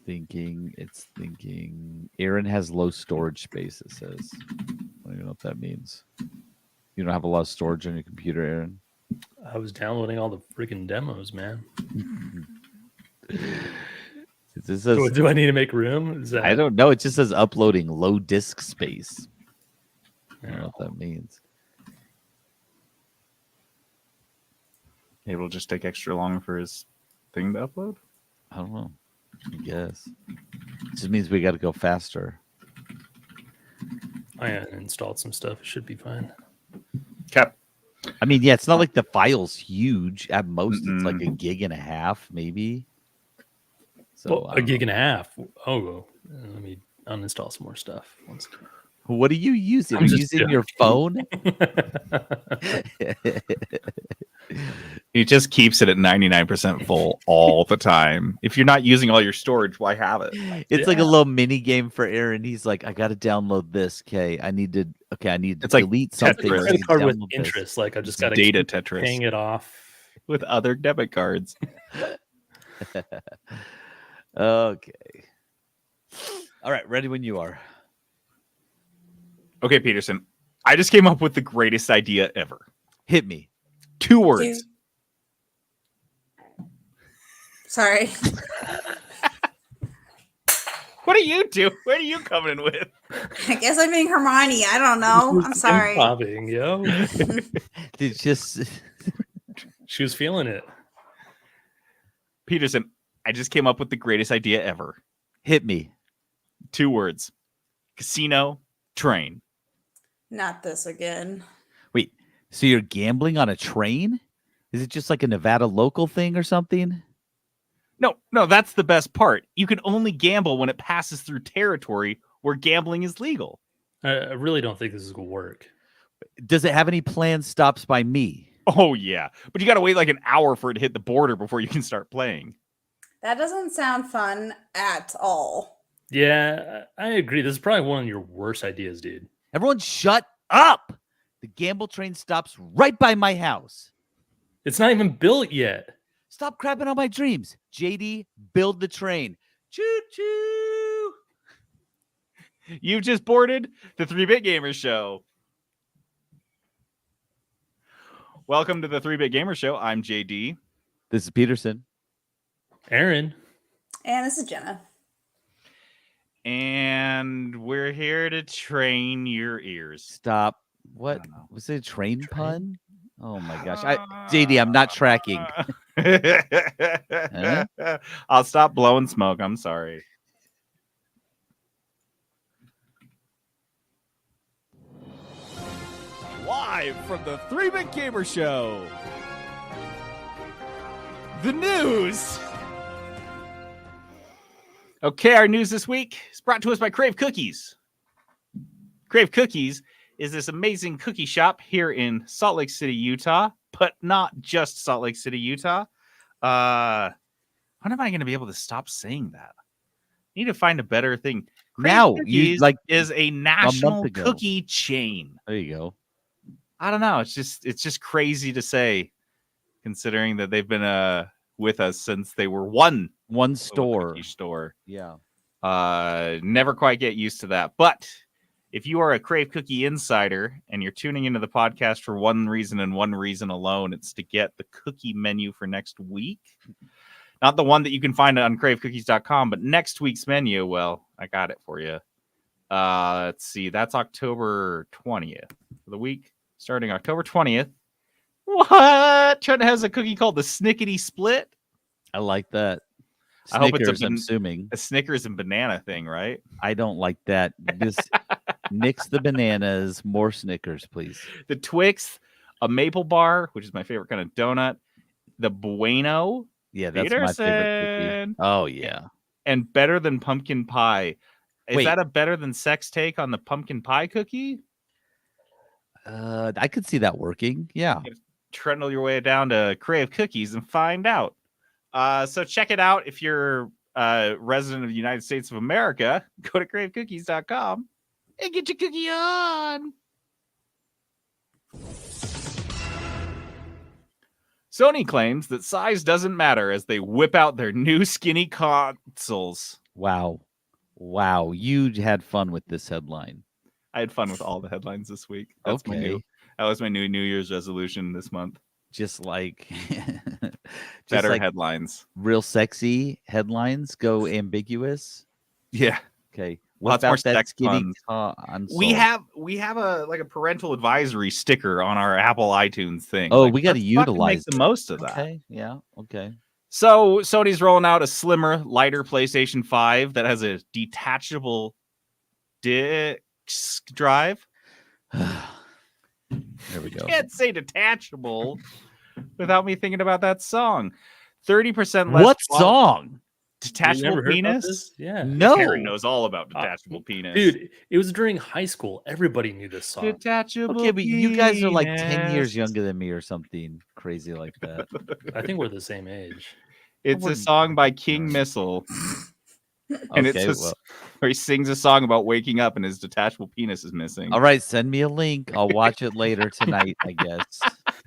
thinking. Aaron has low storage space, it says. I don't even know what that means. You don't have a lot of storage on your computer, Aaron? I was downloading all the freaking demos, man. It says, do I need to make room? I don't know. It just says uploading low disk space. I don't know what that means. It'll just take extra long for his thing to upload? I don't know. I guess. It just means we got to go faster. I installed some stuff. It should be fine. Cap. I mean, yeah, it's not like the file's huge. At most, it's like a gig and a half, maybe. So a gig and a half. Oh, let me uninstall some more stuff. What are you using? Are you using your phone? He just keeps it at 99% full all the time. If you're not using all your storage, why have it? It's like a little mini game for Aaron. He's like, I got to download this. I need to it's delete like something. Credit card with interest. Like I just got to data Tetris, paying it off with other debit cards. Okay. All right, ready when you are. Okay, Peterson. I just came up with the greatest idea ever. Hit me. 2 words. Sorry. What are you doing? What are you coming in with? I guess I'm being Hermione. I don't know. I'm sorry. Popping, yo. It's just she was feeling it. Peterson, I just came up with the greatest idea ever. Hit me. 2 words. Casino, train. Not this again. Wait, so you're gambling on a train? Is it just like a Nevada local thing or something? No, that's the best part. You can only gamble when it passes through territory where gambling is legal. I really don't think this is going to work. Does it have any planned stops by me? Oh, yeah. But you got to wait like an hour for it to hit the border before you can start playing. That doesn't sound fun at all. Yeah, I agree. This is probably one of your worst ideas, dude. Everyone shut up. The gamble train stops right by my house. It's not even built yet. Stop crapping on my dreams. JD, build the train. Choo-choo. You've just boarded the 3-Bit Gamer Show. Welcome to the 3-Bit Gamer Show. I'm JD. This is Peterson. Aaron. And this is Jenna. And we're here to train your ears. Stop. What? Was it a train pun? Oh my gosh. JD, I'm not tracking. Huh? I'll stop blowing smoke. I'm sorry. Live from the 3-Bit Gamer Show. The news. Okay, our news this week is brought to us by Crave Cookies. Crave Cookies is this amazing cookie shop here in Salt Lake City, Utah, but not just Salt Lake City, Utah. When am I going to be able to stop saying that? I need to find a better thing. Crave Now, Cookies is a national ago. cookie chain. There you go. I don't know. It's just crazy to say, considering that they've been with us since they were one store. Yeah. Never quite get used to that. But if you are a Crave Cookie insider and you're tuning into the podcast for one reason and one reason alone, it's to get the cookie menu for next week. Not the one that you can find on cravecookies.com, but next week's menu. Well, I got it for you. Let's see. That's October 20th. For the week starting October 20th. What? Trent has a cookie called the Snickety Split. I like that. I hope it's I'm assuming a Snickers and banana thing, right? I don't like that. Just mix the bananas, more Snickers, please. The Twix, a maple bar, which is my favorite kind of donut. The Bueno. Yeah, that's my favorite cookie. Oh, yeah. And better than pumpkin pie. Is that a better than sex take on the pumpkin pie cookie? I could see that working. Yeah. Trundle your way down to Crave Cookies and find out. So check it out. If you're a resident of the United States of America, go to cravecookies.com and get your cookie on. Sony claims that size doesn't matter as they whip out their new skinny consoles. Wow. You had fun with this headline. I had fun with all the headlines this week. That was my new New Year's resolution this month. Just like Better like headlines. real sexy headlines go ambiguous. Yeah. Okay. What Lots more about that sex skinny puns. We have a parental advisory sticker on our Apple iTunes thing. Oh, we got to let's fucking utilize make the most of that. Okay. Yeah. Okay. So Sony's rolling out a slimmer, lighter PlayStation 5 that has a detachable disk drive. There we go. Can't say detachable without me thinking about that song. 30% less. What song? Detachable never heard about penis? this? Yeah. No. Karen knows all about detachable penis. Dude, it was during high school. Everybody knew this song. Detachable Okay, but you guys are like 10 penis. years younger than me or something crazy like that. I think we're the same age. It's a wouldn't- song by King Missile. And Okay, it's where he sings a song about waking up and his detachable penis is missing. all right, send me a link. I'll watch it later tonight, I guess.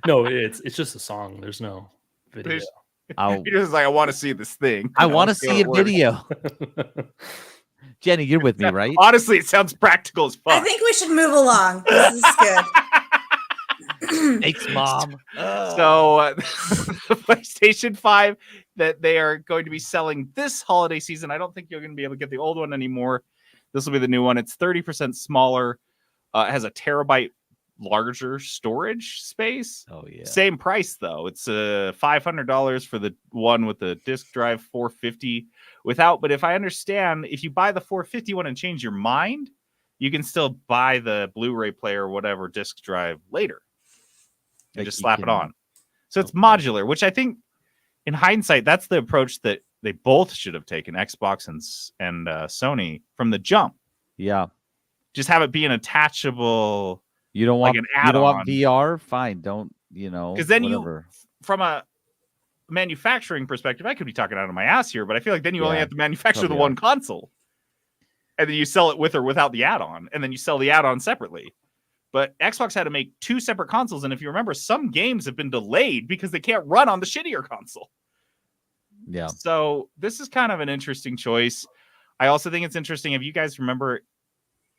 No, it's just a song. There's no video. There's- I'll, He just like, I want to see this thing. I want to how see it a works. video. Jenny, you're with me, right? Honestly, it sounds practical as fuck. I think we should move along. This is good. Thanks, Mom. So the PlayStation 5 that they are going to be selling this holiday season, I don't think you're going to be able to get the old one anymore. This will be the new one. It's 30% smaller. It has a terabyte larger storage space. Oh, yeah. Same price though. It's $500 for the one with the disk drive, $450 without. But if I understand, if you buy the $450 one and change your mind, you can still buy the Blu-ray player or whatever disk drive later. And Like just you slap it can- on. So it's Okay. modular, which I think in hindsight, that's the approach that they both should have taken, Xbox and Sony, from the jump. Yeah. Just have it be an attachable, You don't like want an you don't want add-on. VR? Fine. Don't, Because then whatever. from a manufacturing perspective, I could be talking out of my ass here, but I feel like then you only Yeah, have to manufacture the probably one console. And then you sell it with or without the add-on, and then you sell the add-on separately. But Xbox had to make two separate consoles, and if you remember, some games have been delayed because they can't run on the shittier console. Yeah. So this is kind of an interesting choice. I also think it's interesting if you guys remember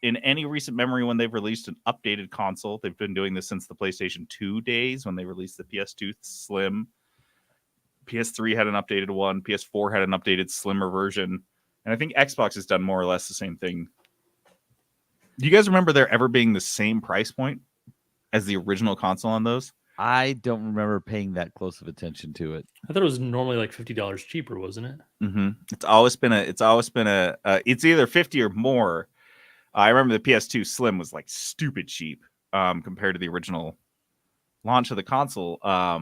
in any recent memory when they've released an updated console. They've been doing this since the PlayStation 2 days when they released the PS2 Slim. PS3 had an updated one. PS4 had an updated slimmer version. And I think Xbox has done more or less the same thing. Do you guys remember there ever being the same price point as the original console on those? I don't remember paying that close of attention to it. I thought it was normally like $50 cheaper, wasn't it? Mm-hmm. It's always been it's either 50 or more. I remember the PS2 Slim was like stupid cheap compared to the original launch of the console. I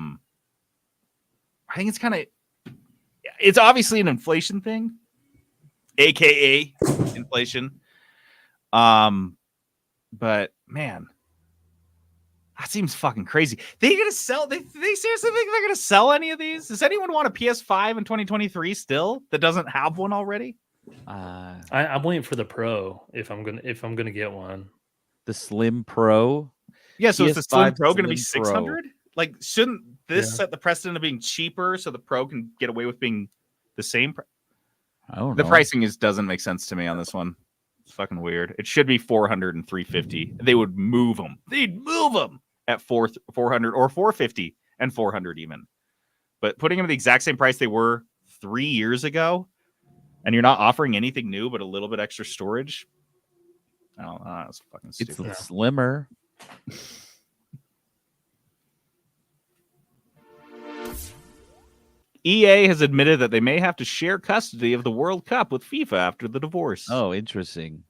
think it's obviously an inflation thing, aka inflation. But man, that seems fucking crazy. They gonna sell? They seriously think they're gonna sell any of these? Does anyone want a PS5 in 2023 still that doesn't have one already? I'm waiting for the Pro if I'm gonna get one. The Slim Pro. Yeah, so is the Slim PS5 Pro going to be Slim Pro. 600? Like, shouldn't this Yeah. set the precedent of being cheaper so the Pro can get away with being the same? I don't know. The pricing doesn't make sense to me on this one. It's fucking weird. It should be 400 and 350. They would move them. They'd move them at 400 or 450 and 400 even. But putting them at the exact same price they were 3 years ago, and you're not offering anything new but a little bit extra storage. Oh, that's fucking It's stupid. slimmer. EA has admitted that they may have to share custody of the World Cup with FIFA after the divorce. Oh, interesting.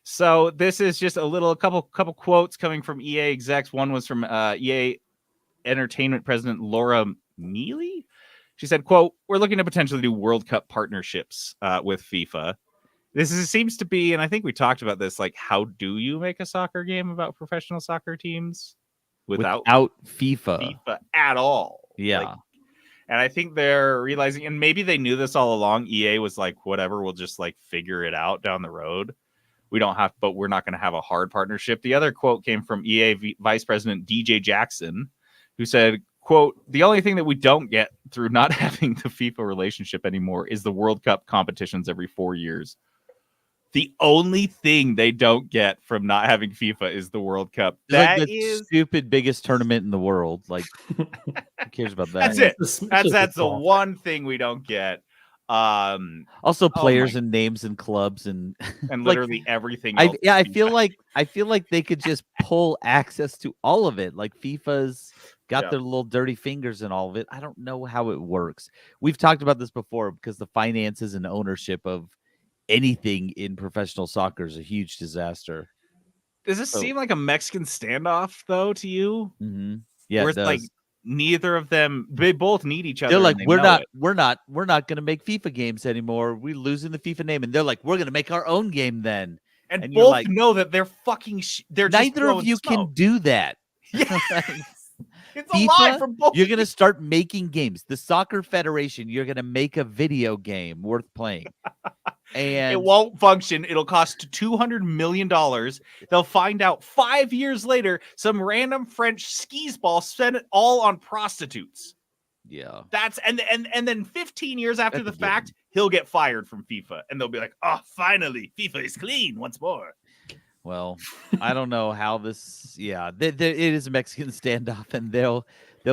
So this is just a couple quotes coming from EA execs. One was from EA Entertainment President Laura Mealy. She said, quote, "We're looking to potentially do World Cup partnerships with FIFA." Seems to be, and I think we talked about this, like, how do you make a soccer game about professional soccer teams without FIFA. FIFA at all? Yeah. Like, and I think they're realizing, and maybe they knew this all along. EA was like, whatever, we'll just like figure it out down the road. But we're not going to have a hard partnership. The other quote came from EA Vice President DJ Jackson, who said, quote, the only thing that we don't get through not having the FIFA relationship anymore is the World Cup competitions every 4 years. The only thing they don't get from not having FIFA is the World Cup. It's like That the is stupid biggest tournament in the world. Like, who cares about that? that's it. It's just a That's the qualifier. one thing we don't get. Also, Oh players my- and names and clubs and and like, literally everything I else. I feel like they could just pull access to all of it. Like FIFA's got Yeah. their little dirty fingers in all of it. I don't know how it works. We've talked about this before because the finances and ownership of anything in professional soccer is a huge disaster. Does this So- seem like a Mexican standoff though to you? Mm-hmm. Yeah, Where it it's like does. neither of them, they both need each other. They're like, and they we're know not it. going to make FIFA games anymore. We're losing the FIFA name, and they're like, we're going to make our own game then. And and you're both like, know that they're fucking. They're just Neither of throwing you smoke. can do that. Yeah. It's a FIFA, lie from both. You're going to start making games. The Soccer Federation, you're going to make a video game worth playing. And It won't function. It'll cost $200 million. They'll find out 5 years later some random French skis ball spent it all on prostitutes. yeah. That's and then 15 years after That's the a fact, he'll get fired from FIFA, and they'll be like, "Oh, finally, FIFA is clean once more." Well, I don't know how this. Yeah, it is a Mexican standoff, and they'll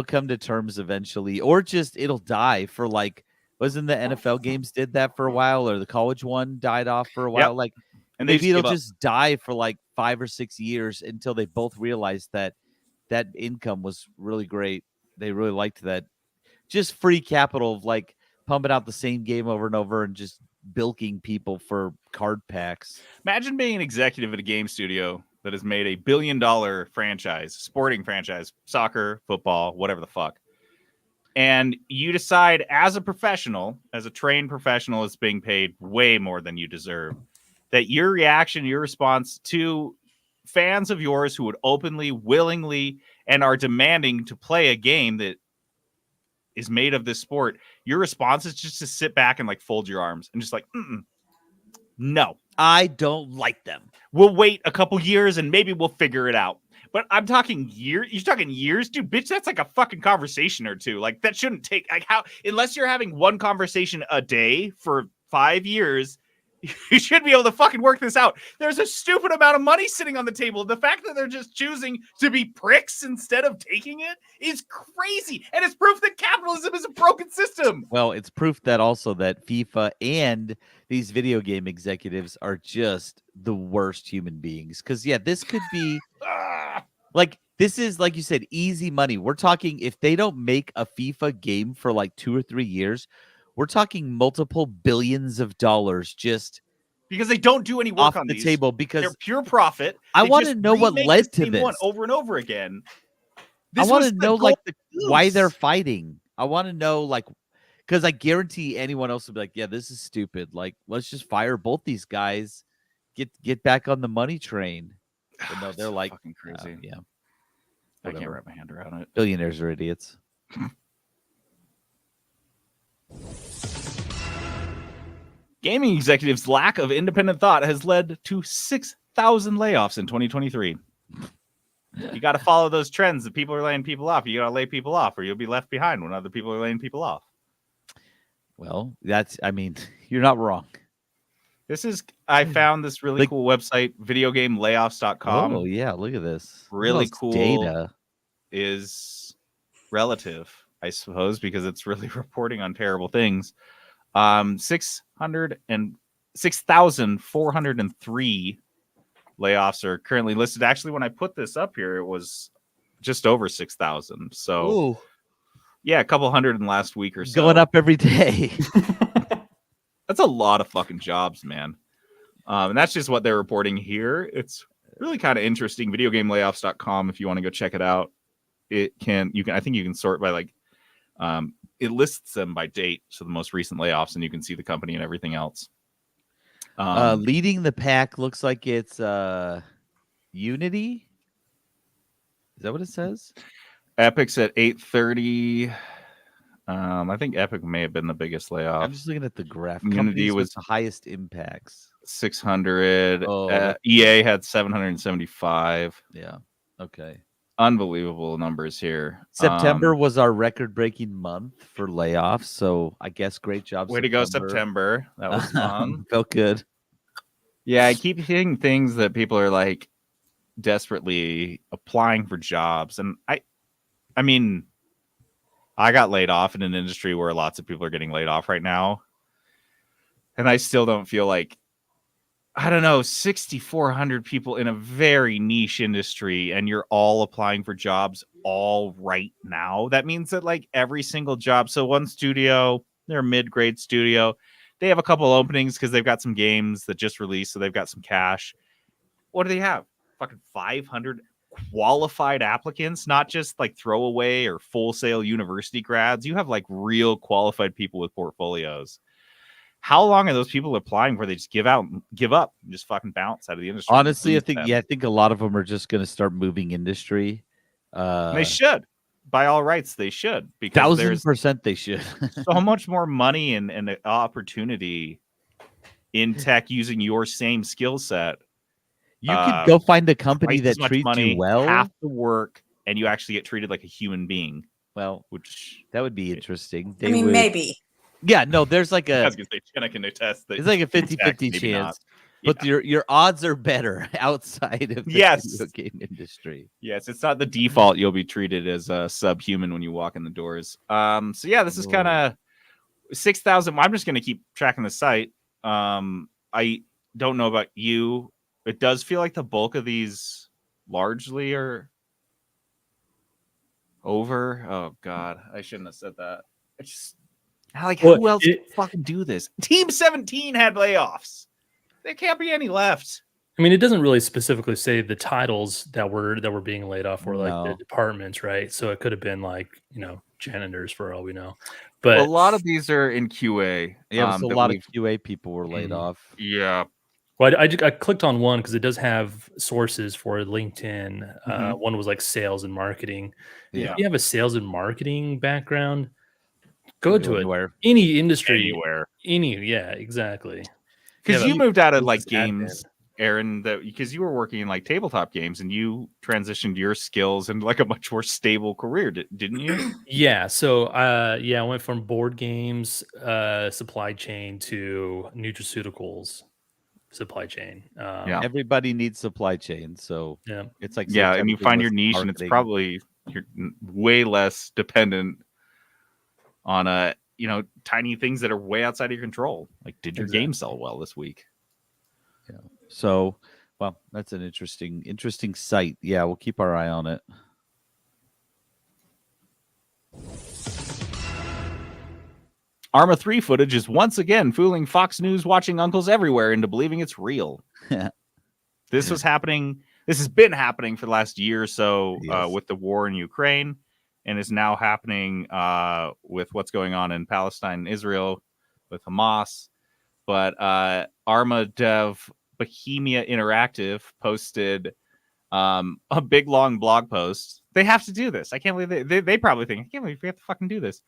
come to terms eventually, or just it'll die for like. Wasn't the NFL games did that for a while, or the college one died off for a while? Yep. Like, And they maybe it'll give up. just die for like 5 or 6 years until they both realize that that income was really great. They really liked that. Just free capital of like pumping out the same game over and over and just bilking people for card packs. Imagine being an executive at a game studio that has made $1 billion franchise, sporting franchise, soccer, football, whatever the fuck. And you decide as a professional, as a trained professional that's being paid way more than you deserve, that your reaction, your response to fans of yours who would openly, willingly, and are demanding to play a game that is made of this sport, your response is just to sit back and like fold your arms and just like, no. I don't like them. We'll wait a couple years and maybe we'll figure it out. But I'm talking years. You're talking years, dude. Bitch, that's like a fucking conversation or two. Like that shouldn't take like how unless you're having one conversation a day for 5 years, you should be able to fucking work this out. There's a stupid amount of money sitting on the table. The fact that they're just choosing to be pricks instead of taking it is crazy. And it's proof that capitalism is a broken system. Well, it's proof that also that FIFA and these video game executives are just the worst human beings. Because yeah, this could be like this is like you said, easy money. We're talking if they don't make a FIFA game for like 2 or 3 years, we're talking multiple billions of dollars just because they don't do any work off on the these. table. Because They're pure profit. I They want to just know what remake led the to same one this. over and over again. I want was to the know like golden why goose. they're fighting. I want to know like because I guarantee anyone else will be like, yeah, this is stupid. Like, let's just fire both these guys, get back on the money train. But no, It's they're so like, fucking crazy. yeah, I can't whatever. wrap my hand around it. Billionaires are idiots. Gaming executives' lack of independent thought has led to 6,000 layoffs in 2023. You got to follow those trends. That people are laying people off. You got to lay people off, or you'll be left behind when other people are laying people off. Well, I mean, you're not wrong. I found this really Like- cool website, videogamelayoffs.com. Oh yeah, look at this. Look at Really all this cool. data. Is relative, I suppose, because it's really reporting on terrible things. 6,403 layoffs are currently listed. Actually, when I put this up here, it was just over 6,000. So, Ooh, yeah, a couple hundred in the last week or so. going up every day. That's a lot of fucking jobs, man. And that's just what they're reporting here. It's really kind of interesting. Videogamelayoffs.com if you want to go check it out. I think you can sort by like it lists them by date, so the most recent layoffs, and you can see the company and everything else. Leading the pack looks like it's Unity. Is that what it says? Epic's at 830. I think Epic may have been the biggest layoff. I'm just looking at the graph. Unity Companies with was- the highest impacts. 600. Oh. EA had 775. Yeah. Okay. Unbelievable numbers here. September was our record-breaking month for layoffs, so I guess great job. Way to go, September. That was fun. Felt good. Yeah, I keep hearing things that people are like desperately applying for jobs, and I mean, I got laid off in an industry where lots of people are getting laid off right now, and I still don't feel like, I don't know, 6,400 people in a very niche industry, and you're all applying for jobs all right now. That means that like every single job. So one studio, they're a mid-grade studio. They have a couple openings because they've got some games that just released, so they've got some cash. What do they have? Fucking 500 qualified applicants, not just like throwaway or full sale university grads. You have like real qualified people with portfolios. How long are those people applying where they just give up, and just fucking bounce out of the industry? Honestly, I think a lot of them are just going to start moving industry. They should, by all rights, they should, because 1,000% they should. so much more money and opportunity in tech using your same skill set. You could go find a company twice that as much treats money, you well. half the work, and you actually get treated like a human being. Well, Which that would be interesting. I mean, maybe. Yeah, no, there's like I a was gonna say Jenna can attest that it's like a in tech, 50-50 maybe not. chance. But your odds are better outside of the Yes. video game industry. Yes, it's not the default. You'll be treated as a subhuman when you walk in the doors. So yeah, this is kind of 6,000. I'm just gonna keep tracking the site. I don't know about you. It does feel like the bulk of these largely are over. Oh God, I shouldn't have said that. It's just like, who else can fucking do this? Team 17 had layoffs. There can't be any left. I mean, it doesn't really specifically say the titles that were being laid off were like No. the departments, right? So it could have been like, janitors for all we know. But Well, a lot of these are in QA. Yeah, so a that lot of we've- QA people were laid off. Yeah. well, I clicked on one because it does have sources for LinkedIn. Mhm. One was like sales and marketing. Yeah. If you have a sales and marketing background, go to it. Anywhere. Any industry, Anywhere. yeah, exactly. Because Yeah, you moved out of like business admin. games, Aaron, because you were working in like tabletop games and you transitioned your skills into like a much more stable career, didn't you? Yeah. So, I went from board games, supply chain to nutraceuticals supply chain. Yeah. Everybody needs supply chain, so Yeah. it's like Yeah, since and you everything find your was niche, and it's marketing- probably you're way less dependent on tiny things that are way outside of your control. Like, did your game sell well this week? So, well, that's an interesting site. Yeah, we'll keep our eye on it. Arma 3 footage is once again fooling Fox News watching uncles everywhere into believing it's real. This was happening. This has been happening for the last year or so Yes. with the war in Ukraine, and is now happening with what's going on in Palestine and Israel with Hamas. But Arma dev Bohemia Interactive posted a big long blog post. They have to do this. I can't believe they probably think, I can't believe we have to fucking do this.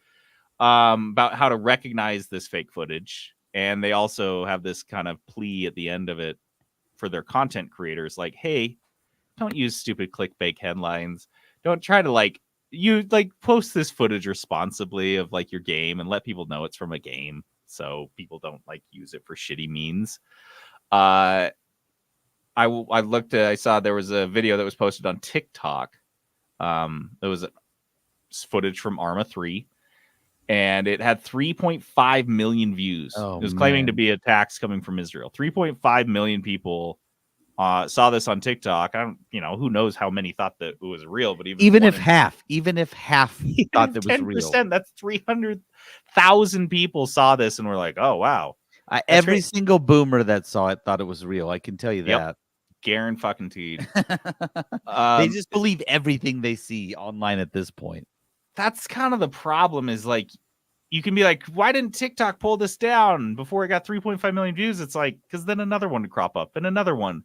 About how to recognize this fake footage. And they also have this kind of plea at the end of it for their content creators, like, hey, don't use stupid clickbait headlines. Don't try to post this footage responsibly of like your game and let people know it's from a game, so people don't like use it for shitty means. I saw there was a video that was posted on TikTok. There was footage from Arma 3. And it had 3.5 million views. Oh, it was claiming to man. be attacks coming from Israel. 3.5 million people saw this on TikTok. Who knows how many thought that it was real, but even Even if half thought that was 10%, real. that's 300,000 people saw this and were like, "Oh wow!" Every great. single boomer that saw it thought it was real. I can tell you Yep. Garen fucking teed. that. They just believe everything they see online at this point. That's kind of the problem. Is like, you can be like, why didn't TikTok pull this down before it got 3.5 million views? It's like, because then another one would crop up and another one.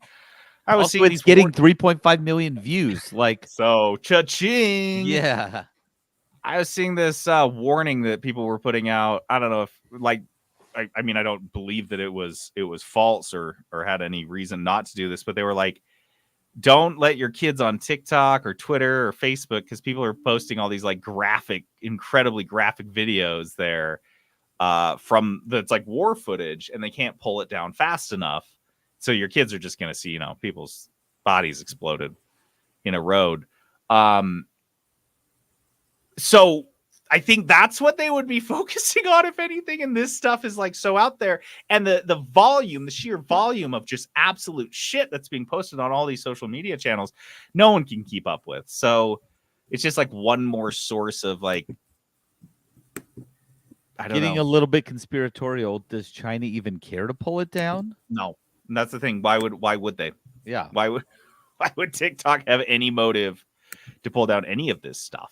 I was Also, seeing it's these getting 3.5 million views. Like, so cha-ching. yeah. I was seeing this warning that people were putting out. I don't know if I mean, I don't believe that it was false or had any reason not to do this, but they were like, don't let your kids on TikTok or Twitter or Facebook, because people are posting all these like incredibly graphic videos there from that's like war footage, and they can't pull it down fast enough. So your kids are just going to see, people's bodies exploded in a road. So I think that's what they would be focusing on, if anything. And this stuff is like so out there. And the sheer volume of just absolute shit that's being posted on all these social media channels, no one can keep up with. So it's just like one more source of like, I don't know. Getting a little bit conspiratorial. Does China even care to pull it down? No. And that's the thing. Why would they? Yeah. Why would TikTok have any motive to pull down any of this stuff?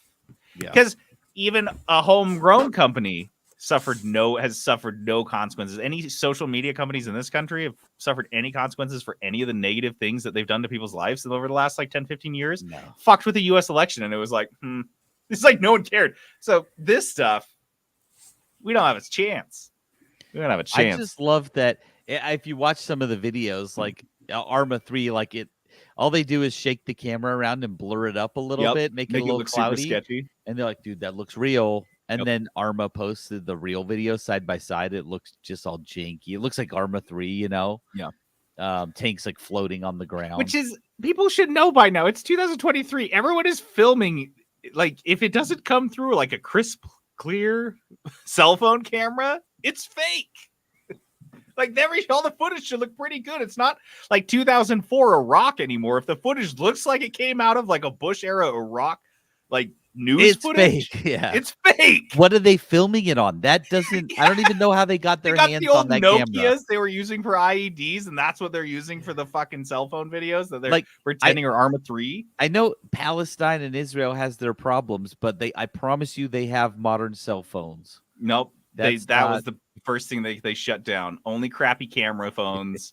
Yeah. Because even a homegrown company has suffered no consequences. Any social media companies in this country have suffered any consequences for any of the negative things that they've done to people's lives over the last like 10, 15 years. No. Fucked with the US election. And it was like, it's like no one cared. So this stuff, we don't have a chance. We don't have a chance. I just love that. If you watch some of the videos, like Arma 3, like all they do is shake the camera around and blur it up a little bit, make it a little look cloudy. super sketchy. And they're like, dude, that looks real. And then Arma posted the real video side by side. It looks just all janky. It looks like Arma 3, Yeah. Tanks like floating on the ground. Which is, people should know by now. It's 2023. Everyone is filming. Like, if it doesn't come through like a crisp, clear cell phone camera, it's fake. Like, all the footage should look pretty good. It's not like 2004 Iraq anymore. If the footage looks like it came out of like a Bush era Iraq, like news footage, fake. Yeah, it's fake. What are they filming it on? That doesn't. I don't even know how they got their hands the old on that Nokias camera. They were using for IEDs, and that's what they're using for the fucking cell phone videos that they're like pretending are Arma 3. I know Palestine and Israel has their problems, but I promise you, they have modern cell phones. Nope. That not... was the first thing they shut down. Only crappy camera phones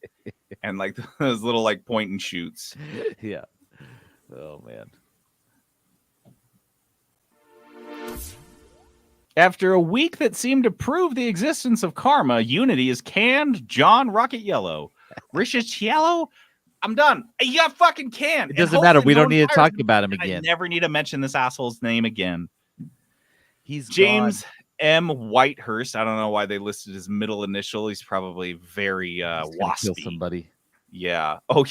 and like those little like point and shoots. Yeah. Oh man. After a week that seemed to prove the existence of karma, Unity has canned John Rocket Yellow. Richard Yellow? I'm done. You got fucking canned. It doesn't matter. We don't need to talk about him again. I never need to mention this asshole's name again. He's James gone. M. Whitehurst. I don't know why they listed his middle initial. He's probably very waspy. Kill somebody. Yeah. Oh,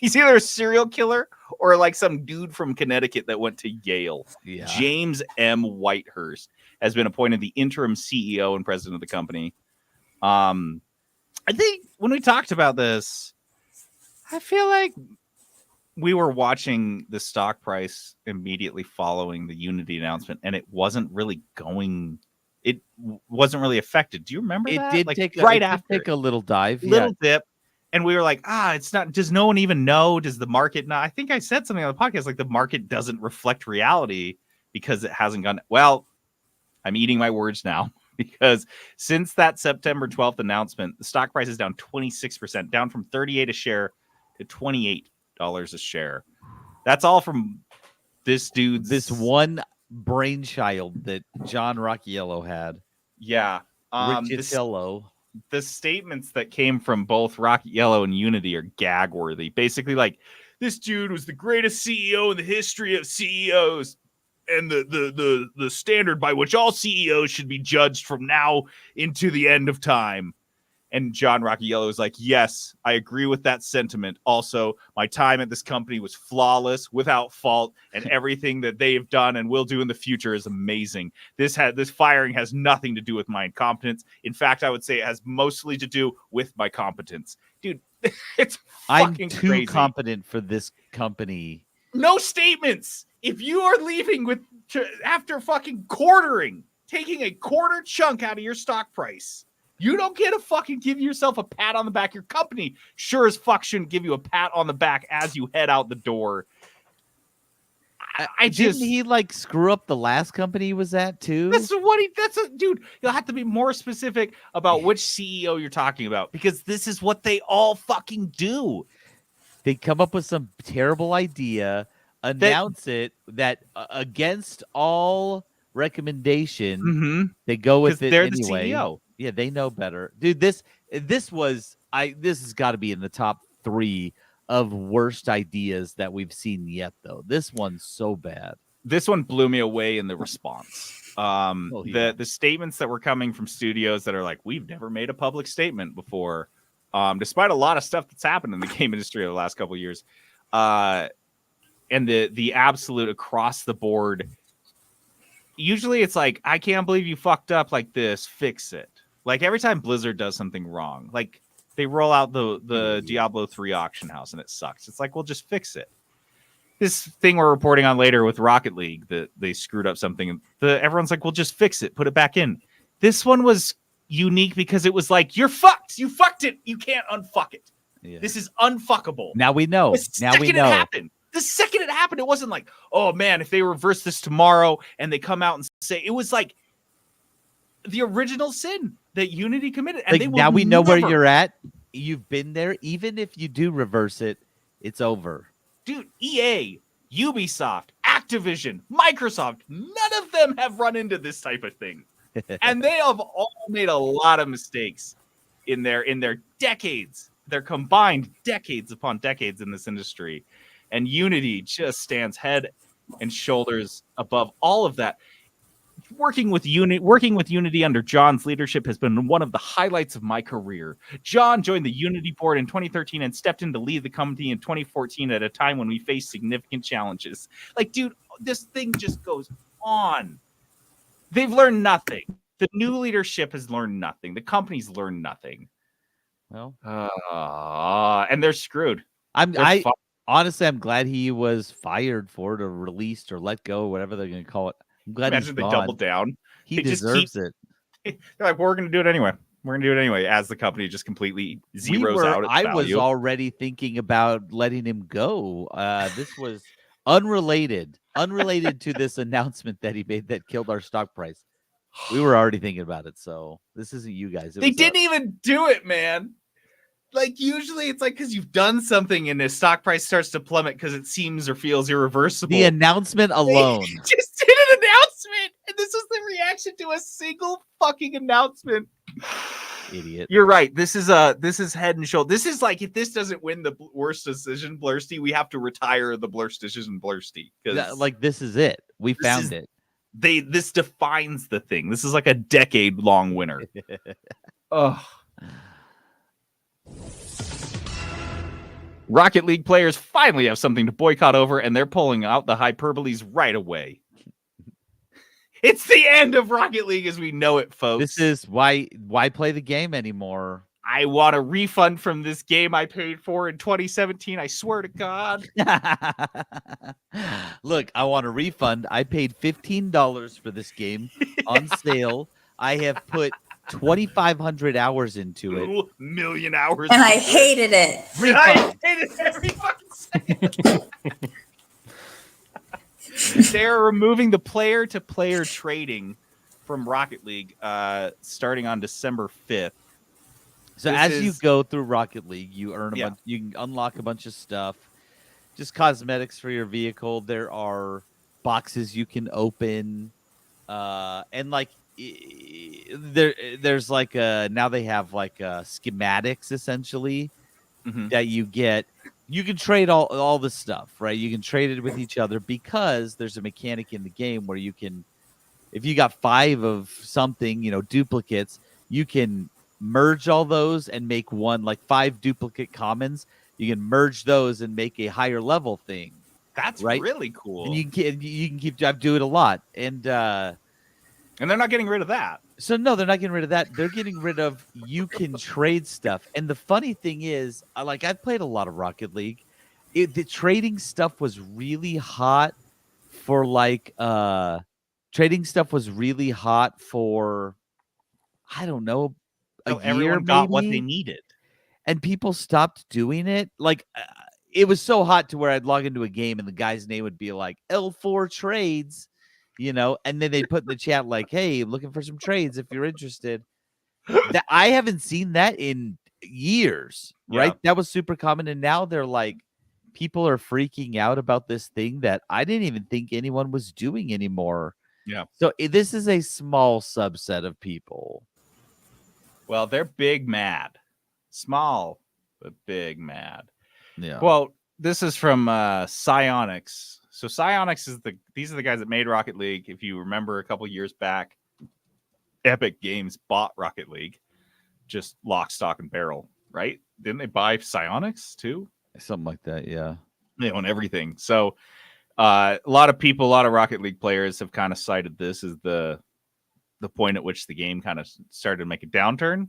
he's either a serial killer or like some dude from Connecticut that went to Yale. Yeah. James M. Whitehurst has been appointed the interim CEO and president of the company. I think when we talked about this, I feel like we were watching the stock price immediately following the Unity announcement, and it wasn't really going. It wasn't really affected. Do you remember It that? did like take right it after did take a little dive, little dip, and we were like, it's not. Does no one even know? Does the market not? I think I said something on the podcast like the market doesn't reflect reality because it hasn't gone. Well, I'm eating my words now because since that September 12th announcement, the stock price is down 26%, down from 38 a share to $28 a share. That's all from this dude's one brainchild that John Rockiello had. Yeah. Ricciello. The statements that came from both Rockiello and Unity are gag worthy. Basically, like, this dude was the greatest CEO in the history of CEOs and the standard by which all CEOs should be judged from now into the end of time. And John Rockiello is like, yes, I agree with that sentiment. Also, my time at this company was flawless, without fault, and everything that they have done and will do in the future is amazing. This firing has nothing to do with my incompetence. In fact, I would say it has mostly to do with my competence. Dude, it's fucking I'm too crazy. competent for this company. No statements. If you are leaving after fucking taking a quarter chunk out of your stock price, you don't get to fucking give yourself a pat on the back. Your company sure as fuck shouldn't give you a pat on the back as you head out the door. Didn't he like screw up the last company he was at too? Dude, you'll have to be more specific about which CEO you're talking about, because this is what they all fucking do. They come up with some terrible idea, announce it against all recommendation. They go with it they're anyway. the CEO. Yeah, they know better. Dude, this has got to be in the top 3 of worst ideas that we've seen yet, though. This one's so bad. This one blew me away in the response. Yeah. The statements that were coming from studios that are like, we've never made a public statement before, despite a lot of stuff that's happened in the game industry over the last couple of years, and the absolute across the board. Usually it's like, I can't believe you fucked up like this, fix it. Like every time Blizzard does something wrong, like they roll out the Diablo 3 auction house and it sucks. It's like, well, just fix it. This thing we're reporting on later with Rocket League that they screwed up something. Everyone's like, well, just fix it, put it back in. This one was unique because it was like, you're fucked. You fucked it. You can't unfuck it. Yeah. This is unfuckable. Now we know. Now we know. It happened. The second it happened, it wasn't like, oh man, if they reverse this tomorrow and they come out and say, it was like the original sin that Unity committed. And Like, they will now we know where never- you're at. You've been there. Even if you do reverse it, it's over. Dude, EA, Ubisoft, Activision, Microsoft, none of them have run into this type of thing. And they have all made a lot of mistakes in their decades, their combined decades upon decades in this industry. And Unity just stands head and shoulders above all of that. Working with Unity under John's leadership has been one of the highlights of my career. John joined the Unity board in 2013 and stepped in to lead the company in 2014 at a time when we faced significant challenges. Like, dude, this thing just goes on. They've learned nothing. The new leadership has learned nothing. The company's learned nothing. Well, And they're screwed. Honestly, I'm glad he was fired for it or released or let go, whatever they're going to call it. I'm glad Imagine he's they gone. doubled down. He they just deserves it. They're like, well, we're going to do it anyway. We're going to do it anyway. As the company just completely zeroes out its I value. was already thinking about letting him go. This was unrelated to this announcement that he made that killed our stock price. We were already thinking about it. So this isn't you guys. They didn't even do it, man. Like, usually it's like because you've done something and the stock price starts to plummet because it seems or feels irreversible. The announcement alone. They just did an announcement, and this was the reaction to a single fucking announcement. Idiot. You're right. This is head and shoulder. This is like, if this doesn't win the worst decision, Blursty, we have to retire the worst decision, Blursty. Like, this is it. We found it. This defines the thing. This is like a decade-long winner. Ugh. Rocket League players finally have something to boycott over, and they're pulling out the hyperboles right away. It's the end of Rocket League as we know it, folks. This is why play the game anymore. I want a refund from this game I paid for in 2017. I swear to God. Look, I want a refund. I paid $15 for this game on sale. I have put 2,500 hours into it. 2 million hours. And I hated it. I hated every fucking second. They're removing the player-to-player trading from Rocket League starting on December 5th. So you go through Rocket League, you earn a bunch, you can unlock a bunch of stuff, just cosmetics for your vehicle. There are boxes you can open, and like there's like now they have like schematics essentially that you get. You can trade all this stuff, right? You can trade it with each other because there's a mechanic in the game where you can, if you got 5 of something, duplicates, you can merge all those and make one, like 5 duplicate commons. You can merge those and make a higher level thing. That's right? really cool. And you can keep. I do it a lot, and they're not getting rid of that. So no, they're not getting rid of that. They're getting rid of you can trade stuff. And the funny thing is, I've played a lot of Rocket League. The trading stuff was really hot for I don't know, everyone got what they needed, and people stopped doing it. It was so hot to where I'd log into a game and the guy's name would be like L4 trades. And then they put in the chat like, hey, I'm looking for some trades if you're interested. I haven't seen that in years, right? Yeah. That was super common. And now they're like, people are freaking out about this thing that I didn't even think anyone was doing anymore. Yeah. So this is a small subset of people. Well, they're big mad. Small, but big mad. Yeah. Well, this is from Psyonix. So Psyonix these are the guys that made Rocket League. If you remember a couple years back, Epic Games bought Rocket League, just lock, stock, and barrel, right? Didn't they buy Psyonix too? Something like that. Yeah. They own everything. So a lot of people, a lot of Rocket League players have kind of cited this as the point at which the game kind of started to make a downturn.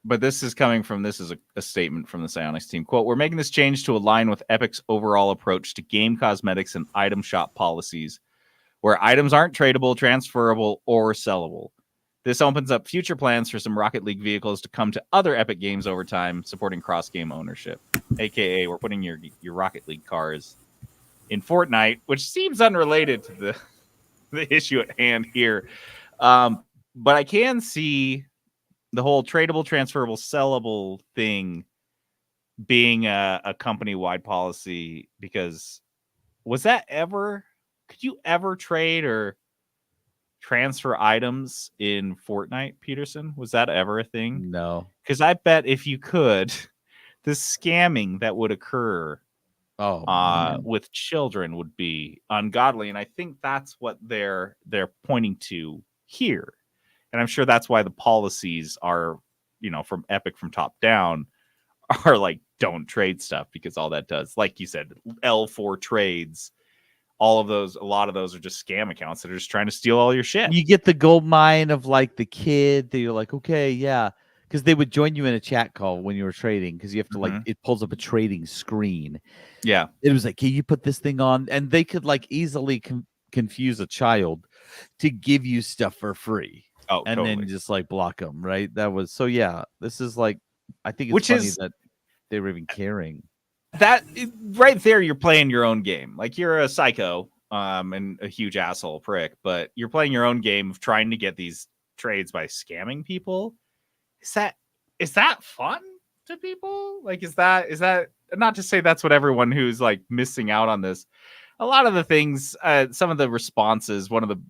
But this is a statement from the Psyonix team. Quote, "We're making this change to align with Epic's overall approach to game cosmetics and item shop policies, where items aren't tradable, transferable, or sellable. This opens up future plans for some Rocket League vehicles to come to other Epic games over time, supporting cross-game ownership. AKA, we're putting your Rocket League cars in Fortnite," which seems unrelated to the issue at hand here. But I can see the whole tradable, transferable, sellable thing being a company-wide policy, because could you ever trade or transfer items in Fortnite, Peterson? Was that ever a thing? No. Because I bet if you could, the scamming that would occur with children would be ungodly, and I think that's what they're pointing to here. And I'm sure that's why the policies are, from Epic from top down, are like, don't trade stuff, because all that does, like you said, L4 trades, a lot of those are just scam accounts that are just trying to steal all your shit. You get the gold mine of like the kid that you're like, okay, yeah. Because they would join you in a chat call when you were trading, because you have to it pulls up a trading screen. Yeah. It was like, can you put this thing on? And they could like easily confuse a child to give you stuff for free. Oh, and totally. then just like block them, right? That was so. Yeah, this is like, I think it's Which funny is that they were even caring. That right there, you're playing your own game. Like, you're a psycho, and a huge asshole prick, but you're playing your own game of trying to get these trades by scamming people. Is that fun to people? Like, is that not to say that's what everyone who's like missing out on this? A lot of the things, some of the responses, one of the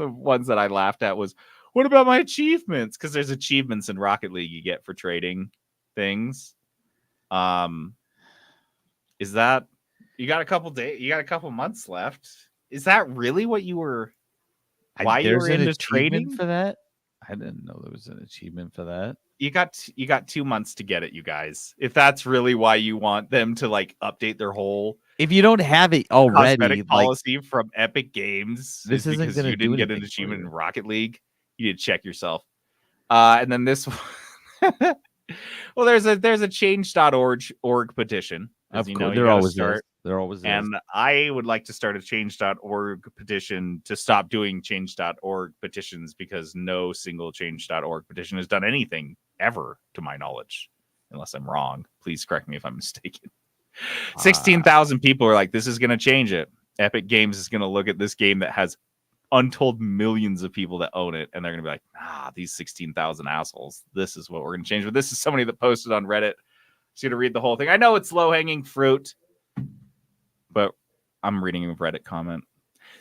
ones that I laughed at was, "What about my achievements?" Because there's achievements in Rocket League you get for trading things. Is that you got a couple months left? Is that really what you were? Why you were into trading for that? I didn't know there was an achievement for that. You got 2 months to get it, you guys. If that's really why you want them to like update their whole, if you don't have it already, cosmetic policy from Epic Games, this isn't because gonna you didn't do get an anything for achievement you. in Rocket League. You need to check yourself. And then this, well, there's a change.org petition. As you know, there always is. There always is. And I would like to start a change.org petition to stop doing change.org petitions, because no single change.org petition has done anything ever, to my knowledge, unless I'm wrong. Please correct me if I'm mistaken. 16,000 people are like, this is going to change it. Epic Games is going to look at this game that has untold millions of people that own it, and they're going to be like, these 16,000 assholes, this is what we're going to change. But this is somebody that posted on Reddit. So you to read the whole thing. I know it's low-hanging fruit, but I'm reading a Reddit comment.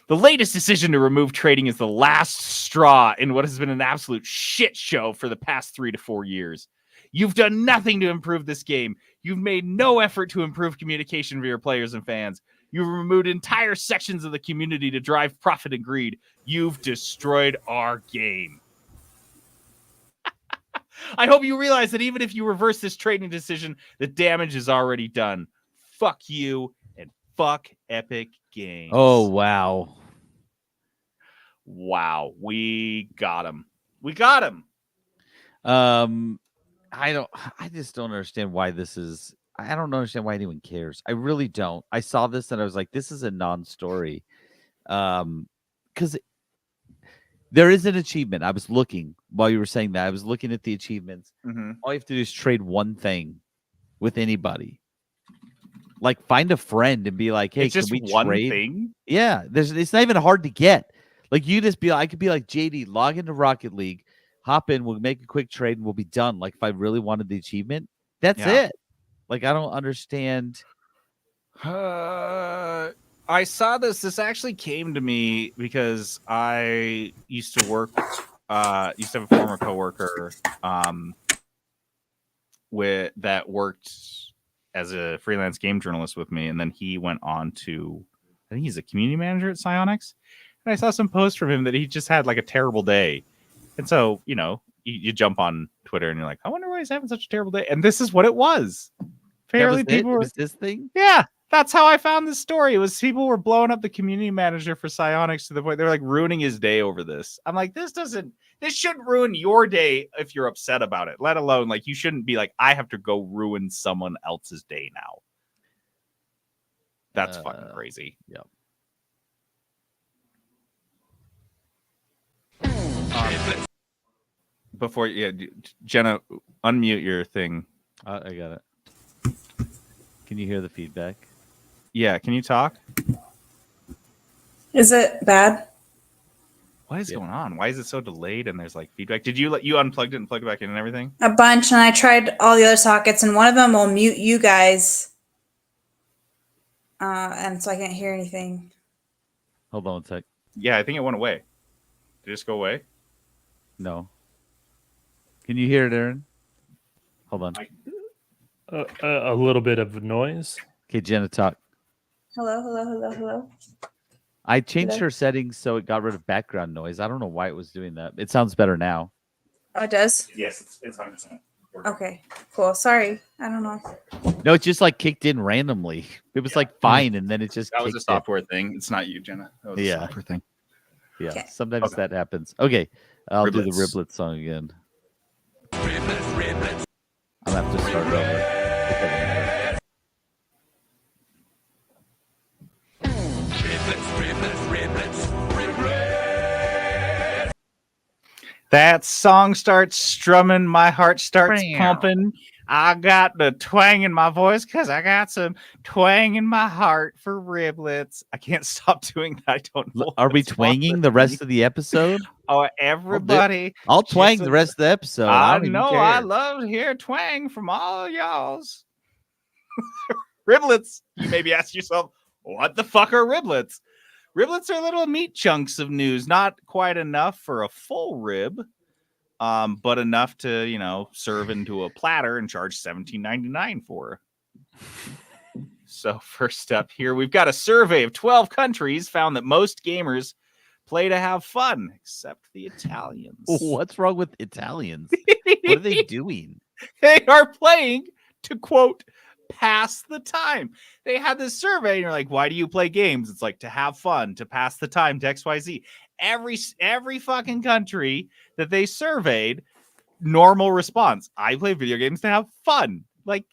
"The latest decision to remove trading is the last straw in what has been an absolute shit show for the past 3 to 4 years. You've done nothing to improve this game. You've made no effort to improve communication with your players and fans. You've removed entire sections of the community to drive profit and greed. You've destroyed our game. I hope you realize that even if you reverse this trading decision, the damage is already done. Fuck you and fuck Epic Games." Oh, wow. Wow. We got him. I just don't understand why this is. I don't understand why anyone cares. I really don't. I saw this and I was like, this is a non-story. Because there is an achievement. I was looking while you were saying that. I was looking at the achievements. Mm-hmm. All you have to do is trade one thing with anybody. Like, find a friend and be like, hey, it's just can we one trade? thing? Yeah. It's not even hard to get. Like, you just I could be like, JD, log into Rocket League, hop in, we'll make a quick trade, and we'll be done. Like, if I really wanted the achievement, that's it. Like, I don't understand. I saw this. This actually came to me because I used to have a former coworker that worked as a freelance game journalist with me, and then he went on to, I think he's a community manager at Psionics. And I saw some post from him that he just had like a terrible day. And so, you jump on Twitter and you're like, I wonder why he's having such a terrible day. And this is what it was. Apparently people were, was this thing? yeah, that's how I found this story. It was people were blowing up the community manager for Psionics to the point they're like ruining his day over this. I'm like, this shouldn't ruin your day if you're upset about it, let alone like you shouldn't be like, I have to go ruin someone else's day now. That's fucking crazy. Yep. Before, Jenna, unmute your thing. I got it. Can you hear the feedback? Yeah, can you talk? Is it bad? What is going on? Why is it so delayed and there's like feedback? Did you unplugged it and plugged it back in and everything? A bunch, and I tried all the other sockets, and one of them will mute you guys. And so I can't hear anything. Hold on a sec. Yeah, I think it went away. Did it just go away? No. Can you hear it, Aaron? Hold on. A little bit of noise. Okay, Jenna, talk. Hello. I changed her settings so it got rid of background noise. I don't know why it was doing that. It sounds better now. Oh, it does? Yes, it's 100%. Okay, cool. Sorry. I don't know. No, it just like kicked in randomly. It was like fine, and then it just That was a kicked software thing. It's not you, Jenna. That was a software thing. in. Yeah, Okay. sometimes that happens. Okay, I'll do the Riblets. Riblet song again. I'll have to start over. That song starts strumming, my heart starts pumping. I got the twang in my voice because I got some twang in my heart for Riblets. I can't stop doing that. I don't know. Are we what's wrong twanging with the me. rest of the episode? Oh, everybody. I'll twang Just the rest of the episode. I don't even know. care. I love to hear twang from all y'all's. Riblets. You maybe ask yourself, what the fuck are riblets? Riblets are little meat chunks of news, not quite enough for a full rib, but enough to, serve into a platter and charge $17.99 for. So first up here, we've got a survey of 12 countries found that most gamers play to have fun, except the Italians. What's wrong with Italians? What are they doing? They are playing to, quote, pass the time. They had this survey and you're like, why do you play games? It's like to have fun, to pass the time, to XYZ. Every fucking country that they surveyed, normal response. I play video games to have fun. Like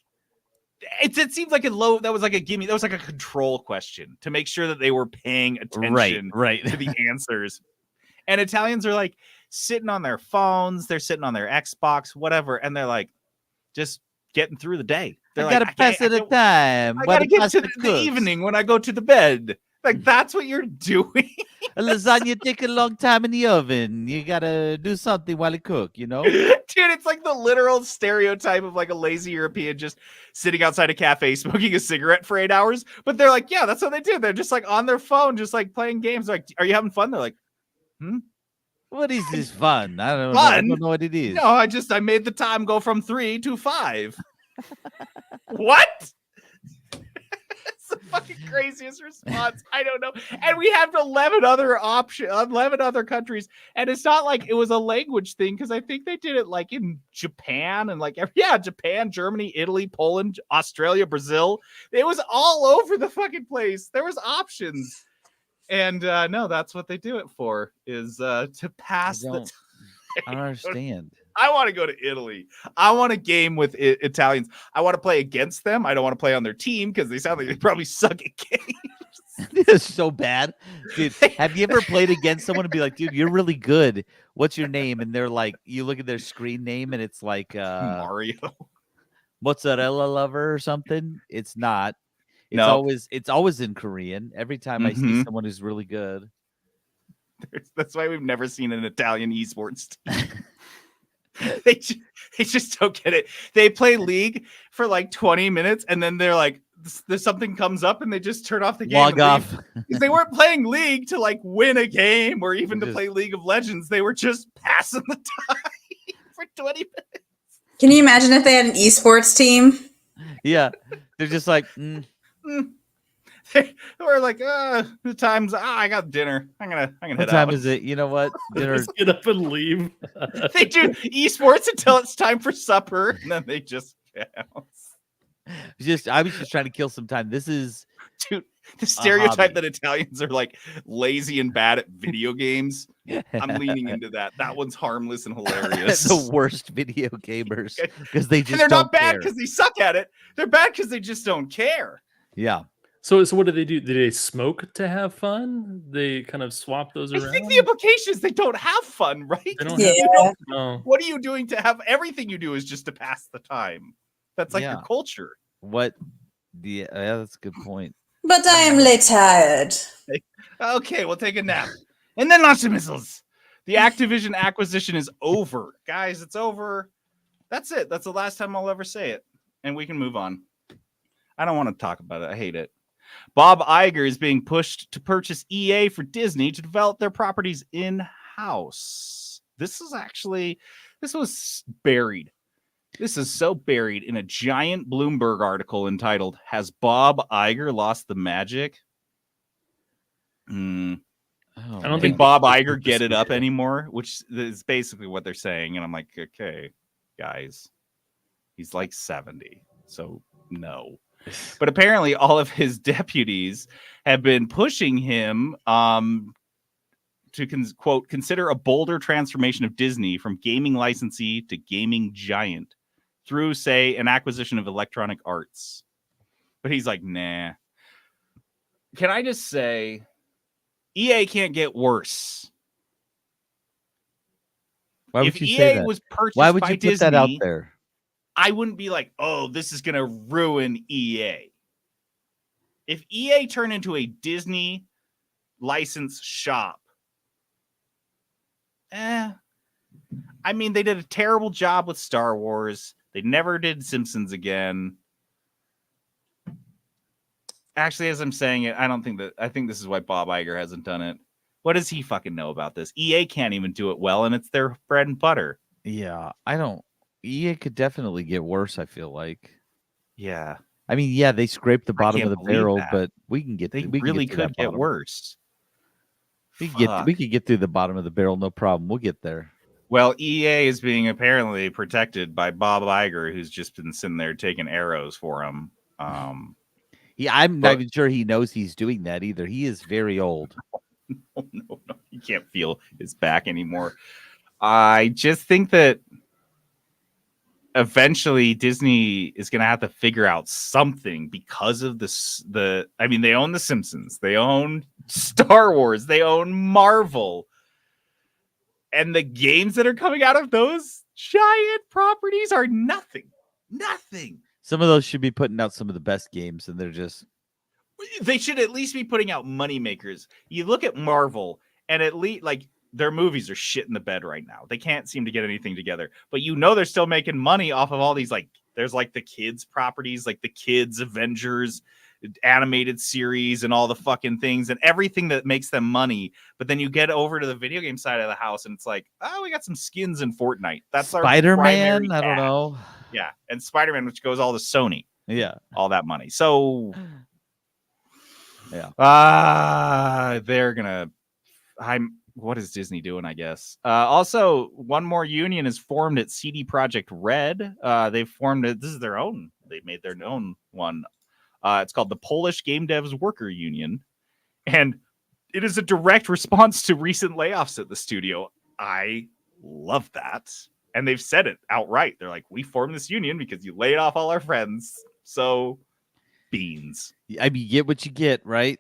it seems like that was like a gimme. That was like a control question to make sure that they were paying attention right. to the answers. And Italians are like sitting on their phones, they're sitting on their Xbox, whatever, and they're like just getting through the day. They're I gotta pass it the time. I gotta get to the evening when I go to the bed. Like that's what you're doing. A lasagna take a long time in the oven. You gotta do something while it cook, Dude, it's like the literal stereotype of like a lazy European just sitting outside a cafe smoking a cigarette for 8 hours. But they're like, yeah, that's what they do. They're just like on their phone, just like playing games. Like, are you having fun? They're like, What is this fun? I don't know what it is. No, I made the time go from 3 to 5. What? It's the fucking craziest response. I don't know. And we have 11 other countries, and it's not like it was a language thing because I think they did it like in Japan and like Japan, Germany, Italy, Poland, Australia, Brazil. It was all over the fucking place. There was options, and no, that's what they do it for is to pass the time. I don't understand. I want to go to Italy. I want to game with Italians. I want to play against them. I don't want to play on their team because they sound like they probably suck at games. It's so bad. Dude, have you ever played against someone and be like, dude, you're really good. What's your name? And they're like, you look at their screen name and it's like Mario. Mozzarella lover or something. It's not. It's always in Korean. Every time I see someone who's really good. That's why we've never seen an Italian esports team. They just don't get it. They play League for like 20 minutes and then they're like, there's something comes up and they just turn off the game. Log off. Because they weren't playing League to like win a game or even to play League of Legends. They were just passing the time for 20 minutes. Can you imagine if they had an esports team? Yeah, they're just like, We're like, the time's. I got dinner. I'm gonna what head time out. is it? You know what? Dinner. Just get up and leave. They do esports until it's time for supper, and then they just bounce. I was just trying to kill some time. This is Dude, the stereotype hobby. that Italians are like lazy and bad at video games. I'm leaning into that. That one's harmless and hilarious. the worst video gamers because they just And they're don't not bad care. because they suck at it. They're bad because they just don't care. Yeah. So what do they do? Do they smoke to have fun? They kind of swap those I around. think the implication is they don't have fun, right? They don't Yeah. have no. What are you doing to have everything you do is just to pass the time? That's like Yeah. your culture. What? Yeah, that's a good point. But I am late tired. Okay, we'll take a nap. And then launch the missiles. The Activision acquisition is over. Guys, it's over. That's it. That's the last time I'll ever say it. And we can move on. I don't want to talk about it. I hate it. Bob Iger is being pushed to purchase EA for Disney to develop their properties in-house. This was buried. This is so buried in a giant Bloomberg article entitled, "Has Bob Iger Lost the Magic?" Oh, I don't Can think Bob this Iger is get it up weird. anymore? Which is basically what they're saying. And I'm like, okay, guys, he's like 70. So no. But apparently all of his deputies have been pushing him to, quote, consider a bolder transformation of Disney from gaming licensee to gaming giant through, say, an acquisition of Electronic Arts. But he's like, nah. Can I just say, EA can't get worse. Why would If you EA say that? was purchased Why would by you put Disney, that out there? I wouldn't be like, oh, this is going to ruin EA. If EA turned into a Disney license shop, I mean, they did a terrible job with Star Wars. They never did Simpsons again. Actually, as I'm saying it, I think this is why Bob Iger hasn't done it. What does he fucking know about this? EA can't even do it well, and it's their bread and butter. Yeah, I don't. EA could definitely get worse. I feel like. Yeah, I mean, yeah, they scraped the bottom of can't the believe barrel, that. but we can get. they We can really get to that could get bottom. worse. We Fuck. can get through the bottom of the barrel, no problem. We'll get there. Well, EA is being apparently protected by Bob Iger, who's just been sitting there taking arrows for him. I'm But- not even sure he knows he's doing that either. He is very old. No, you can't feel his back anymore. I just think that eventually Disney is going to have to figure out something because of this. I mean, they own The Simpsons, they own Star Wars, they own Marvel, and the games that are coming out of those giant properties are nothing. Nothing. Some of those should be putting out some of the best games, and they're just They should at least be putting out money makers. You look at Marvel, and at least like their movies are shit in the bed right now. They can't seem to get anything together. But you know they're still making money off of all these, like, there's like the kids properties, like the kids Avengers animated series and all the fucking things and everything that makes them money. But then you get over to the video game side of the house and it's like, oh, we got some skins in Fortnite. That's our Spider-Man. primary I don't cash. know. Yeah, and Spider-Man, which goes all to Sony, Yeah. all that money. So Yeah. they're gonna. What is Disney doing? I guess. Also, one more union is formed at CD Projekt Red. They've formed it. This is their own. They made their own one. It's called the Polish Game Devs Worker Union, and it is a direct response to recent layoffs at the studio. I love that, and they've said it outright. They're like, "We formed this union because you laid off all our friends." So, beans. I mean, you get what you get, right?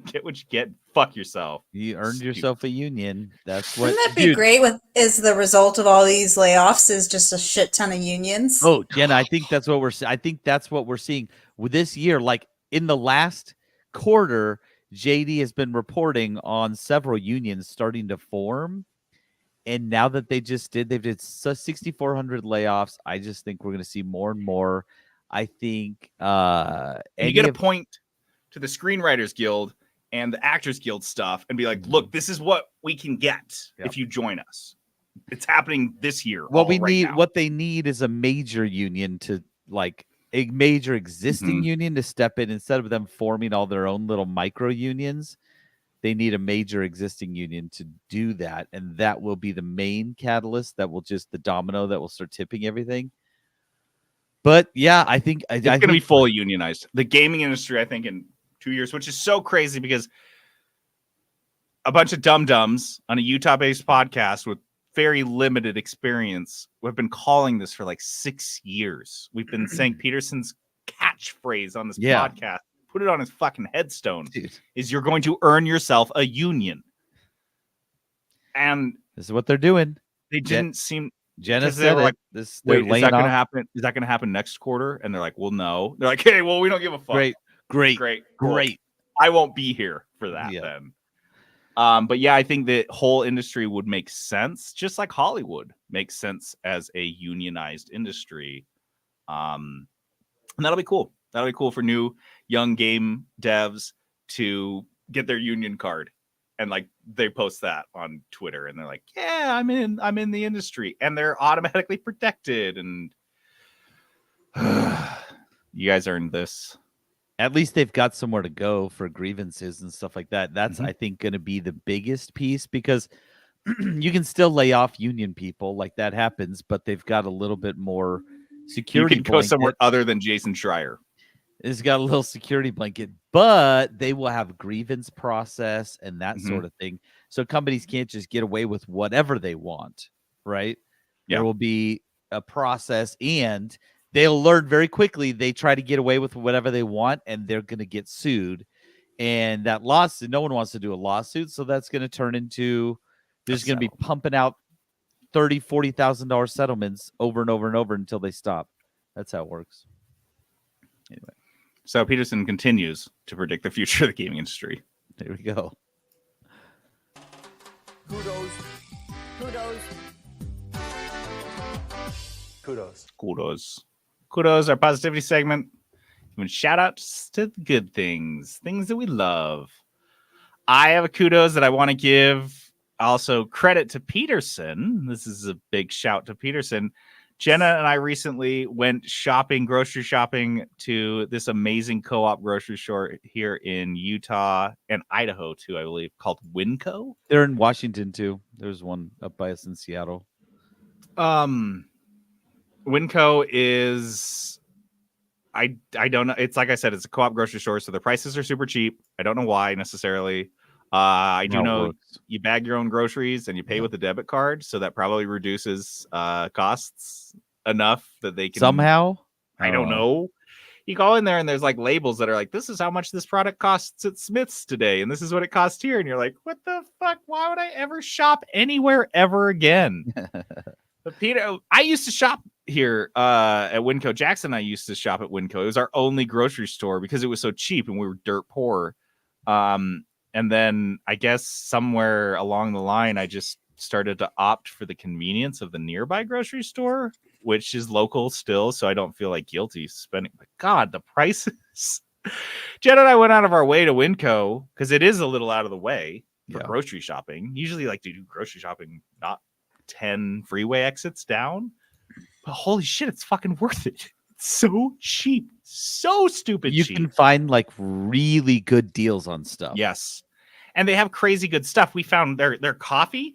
Get what you get. Fuck yourself. You earned Stupid. yourself a union. That's what. Wouldn't that be Dude, great? Is the result of all these layoffs is just a shit ton of unions? Oh, Jenna, I think that's what we're seeing with this year. Like in the last quarter, JD has been reporting on several unions starting to form. And now that they've did 6,400 layoffs. I just think we're going to see more and more. I think And you get a point to the Screenwriters Guild and the Actors Guild stuff and be like, look, this is what we can get Yeah. if you join us. It's happening this year. What all we right need, now. what they need, is a major union to like a major existing Mhm. union to step in instead of them forming all their own little micro unions. They need a major existing union to do that, and that will be the main catalyst that will just the domino that will start tipping everything. But yeah, I think It's going to be fully unionized. The gaming industry, I think, in 2 years, which is so crazy because a bunch of dum-dums on a Utah-based podcast with very limited experience have been calling this for like 6 years. We've been saying Peterson's catchphrase on this podcast, put it on his fucking headstone, dude, is you're going to earn yourself a union. And this is what they're doing. they didn't seem... Jenna because they said were it. like, They're wait, is laying that going to off. happen? Is that going to happen next quarter? And they're like, well, no. They're like, hey, well, we don't give a fuck. Great. Cool. I won't be here for that then. But yeah, I think the whole industry would make sense, just like Hollywood makes sense as a unionized industry. And that'll be cool. That'll be cool for new young game devs to get their union card. And like they post that on Twitter and they're like, yeah, I'm in the industry, and they're automatically protected. And you guys earned this. At least they've got somewhere to go for grievances and stuff like that. That's, I think, going to be the biggest piece, because you can still lay off union people, like that happens, but they've got a little bit more security. You can go somewhere other than Jason Schreier. It's got a little security blanket, but they will have a grievance process and that sort of thing. So companies can't just get away with whatever they want, right? Yeah. There will be a process, and they'll learn very quickly. They try to get away with whatever they want, and they're going to get sued. And that lawsuit, no one wants to do a lawsuit, so that's going to turn into, there's going to be pumping out $30,000-$40,000 settlements over and over and over until they stop. That's how it works. Anyway. So Peterson continues to predict the future of the gaming industry. There we go. Kudos, our positivity segment. Giving shout outs to the good things that we love. I have a kudos that I want to give. Also, credit to Peterson. This is a big shout to Peterson. Jenna and I recently went grocery shopping to this amazing co-op grocery store here in Utah and Idaho too, I believe, called Winco. They're in Washington too. There's one up by us in Seattle. Winco is, I don't know. It's like I said, it's a co-op grocery store, so the prices are super cheap. I don't know why necessarily. I do know you bag your own groceries and you pay with a debit card, so that probably reduces costs enough that they can somehow. I don't know. You go in there and there's like labels that are like, this is how much this product costs at Smith's today, and this is what it costs here, and you're like, what the fuck? Why would I ever shop anywhere ever again? But Peter, I used to shop here at Winco. Jackson and I used to shop at Winco. It was our only grocery store because it was so cheap and we were dirt poor. And then I guess somewhere along the line, I just started to opt for the convenience of the nearby grocery store, which is local still. So I don't feel like guilty spending. But God, the prices. Jen and I went out of our way to Winco because it is a little out of the way for grocery shopping. Usually like to do grocery shopping, not 10 freeway exits down. But holy shit, it's fucking worth it. It's so cheap. So stupid cheap. You can find like really good deals on stuff. Yes. And they have crazy good stuff. We found their coffee.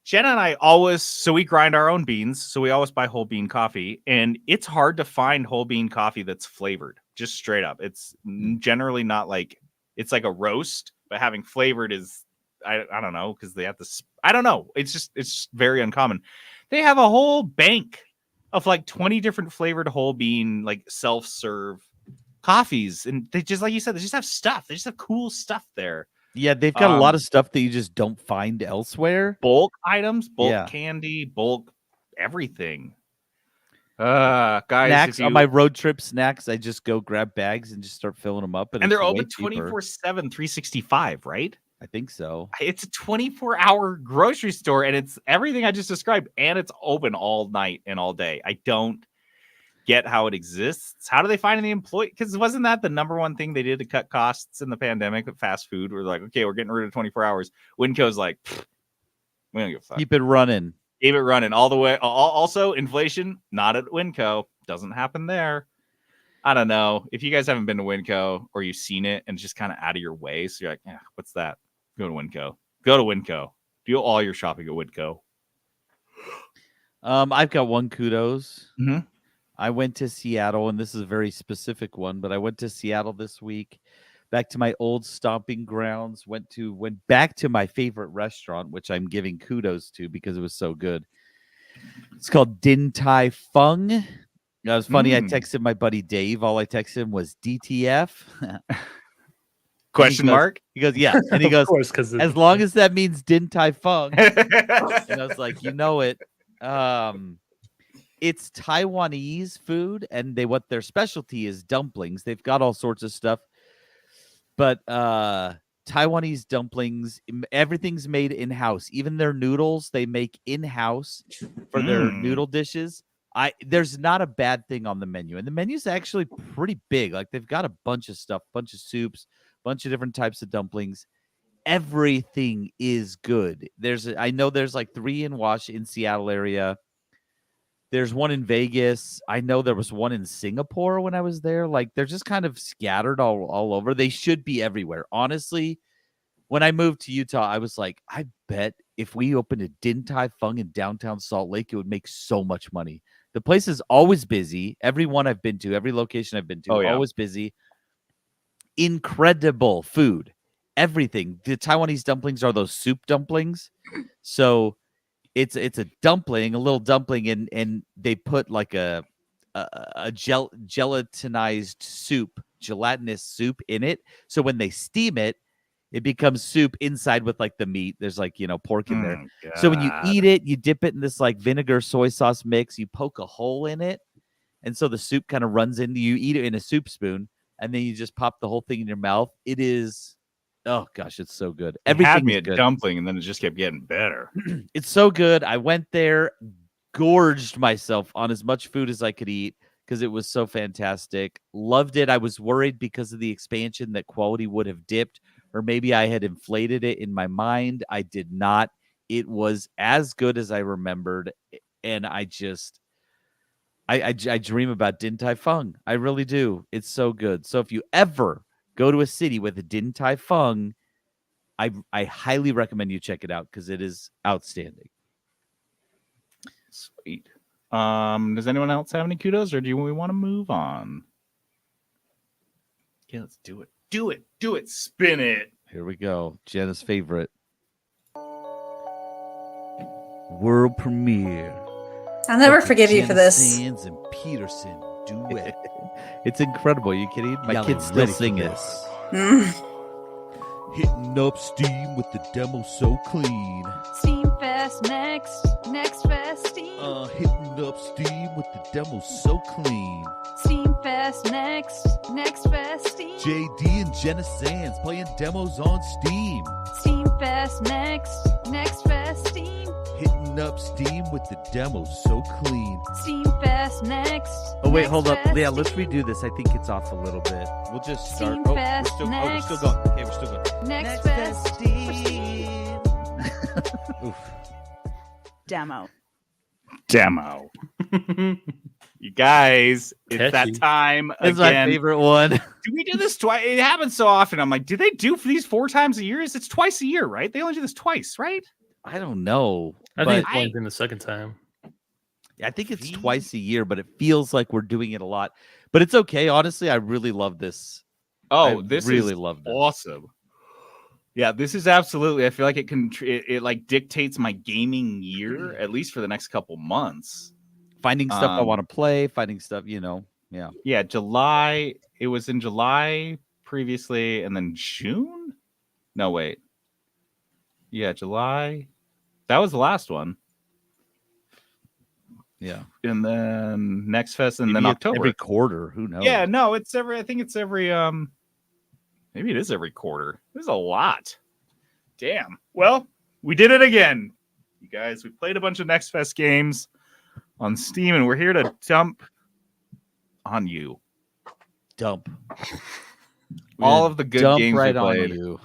Jenna and I always, we grind our own beans. So we always buy whole bean coffee. And it's hard to find whole bean coffee that's flavored. Just straight up. It's generally not like, it's like a roast, but having flavored is, I don't know, because they have this, I don't know. It's just very uncommon. They have a whole bank of like 20 different flavored whole bean, like self-serve coffees. And they just, like you said, they just have stuff. They just have cool stuff there. Yeah, they've got a lot of stuff that you just don't find elsewhere. Bulk items, bulk candy, bulk everything. Guys, snacks on my road trip, snacks. I just go grab bags and just start filling them up. And they're open 24/7, 365, right? I think so. It's a 24-hour grocery store, and it's everything I just described, and it's open all night and all day. I don't get how it exists. How do they find the employee? Because wasn't that the number one thing they did to cut costs in the pandemic with fast food? We're like, okay, we're getting rid of 24 hours. Winco's like, we don't give a fuck. Keep it running. Gave it running all the way. Also, inflation, not at Winco. Doesn't happen there. I don't know. If you guys haven't been to Winco or you've seen it and it's just kind of out of your way, so you're like, yeah, what's that? Go to Winco. Go to Winco. Do all your shopping at Winco. I've got one kudos. Mhm. I went to Seattle, and this is a very specific one, but I went to Seattle this week, back to my old stomping grounds, went back to my favorite restaurant, which I'm giving kudos to because it was so good. It's called Din Tai Fung. It was funny. I texted my buddy Dave. All I texted him was DTF. Question mark? He goes, yeah. And he goes, of course, because as long as that means Din Tai Fung. And I was like, you know it. It's Taiwanese food, and what their specialty is dumplings. They've got all sorts of stuff, but Taiwanese dumplings, everything's made in-house. Even their noodles, they make in-house for their noodle dishes. There's not a bad thing on the menu, and the menu's actually pretty big. Like, they've got a bunch of stuff, bunch of soups, bunch of different types of dumplings. Everything is good. I know there's like 3 in Seattle area. There's one in Vegas. I know there was one in Singapore when I was there. Like, they're just kind of scattered all over. They should be everywhere. Honestly, when I moved to Utah, I was like, I bet if we opened a Din Tai Fung in downtown Salt Lake, it would make so much money. The place is always busy. Every one I've been to, every location I've been to, always busy. Incredible food. Everything. The Taiwanese dumplings are those soup dumplings. So it's a dumpling, a little dumpling, and they put like a gelatinous soup in it. So when they steam it, it becomes soup inside with like the meat. There's like, pork in there. God. So when you eat it, you dip it in this like vinegar soy sauce mix. You poke a hole in it, and so the soup kind of runs into you. Eat it in a soup spoon, and then you just pop the whole thing in your mouth. It is. Oh gosh, it's so good. Everything had me is at good. dumpling, and then it just kept getting better. It's so good. I went there, gorged myself on as much food as I could eat because it was so fantastic. Loved it. I was worried because of the expansion that quality would have dipped, or maybe I had inflated it in my mind. I did not. It was as good as I remembered, and I dream about Din Tai Fung. I really do. It's so good. So if you ever go to a city with a Din Tai Fung, I highly recommend you check it out because it is outstanding. Sweet. Does anyone else have any kudos, or do we want to move on? Yeah, let's do it. Do it. Do it. Spin it. Here we go. Jenna's favorite. World premiere. I'll never forgive you for this. Sands and Peterson duet. It's incredible. Are you kidding? My kids still sing it. Hitting up Steam with the demo so clean. Steamfest Nextfest Steam. Hitting up Steam with the demo so clean. Steamfest Nextfest Steam. JD and Jenna Sands playing demos on Steam. Steamfest Nextfest Steam. Hitting up Steam with the demo so clean. Steamfest Next. Oh wait, hold up. Nextfest Yeah, let's Steam. redo this. I think it's off a little bit. We'll just start. Steamfest We're still going. Okay, we're still going. Nextfest Steam. Oof. Demo. You guys, it's Catchy. that time That's my again. favorite one. Do we do this twice? It happens so often. I'm like, do they do for these 4 times a year? It's twice a year, right? They only do this twice, right? I don't know. I but think it's only been the second time. I think it's twice a year, but it feels like we're doing it a lot. But it's okay. Honestly, I really love this. Oh, I this really is love this. awesome. Yeah, this is absolutely. I feel like it like dictates my gaming year, at least for the next couple months. Finding stuff I want to play, finding stuff, Yeah. Yeah, July. It was in July previously, and then June. No, wait. Yeah, July. That was the last one. Yeah. And then Nextfest, and Maybe then it's October. every quarter. Who knows? Yeah, no, it's every. I think it's every. Maybe it is every quarter. There's a lot. Damn. Well, we did it again, you guys. We played a bunch of Nextfest games on Steam, and we're here to dump on you Dump. all of the good Dump games right we on played, you.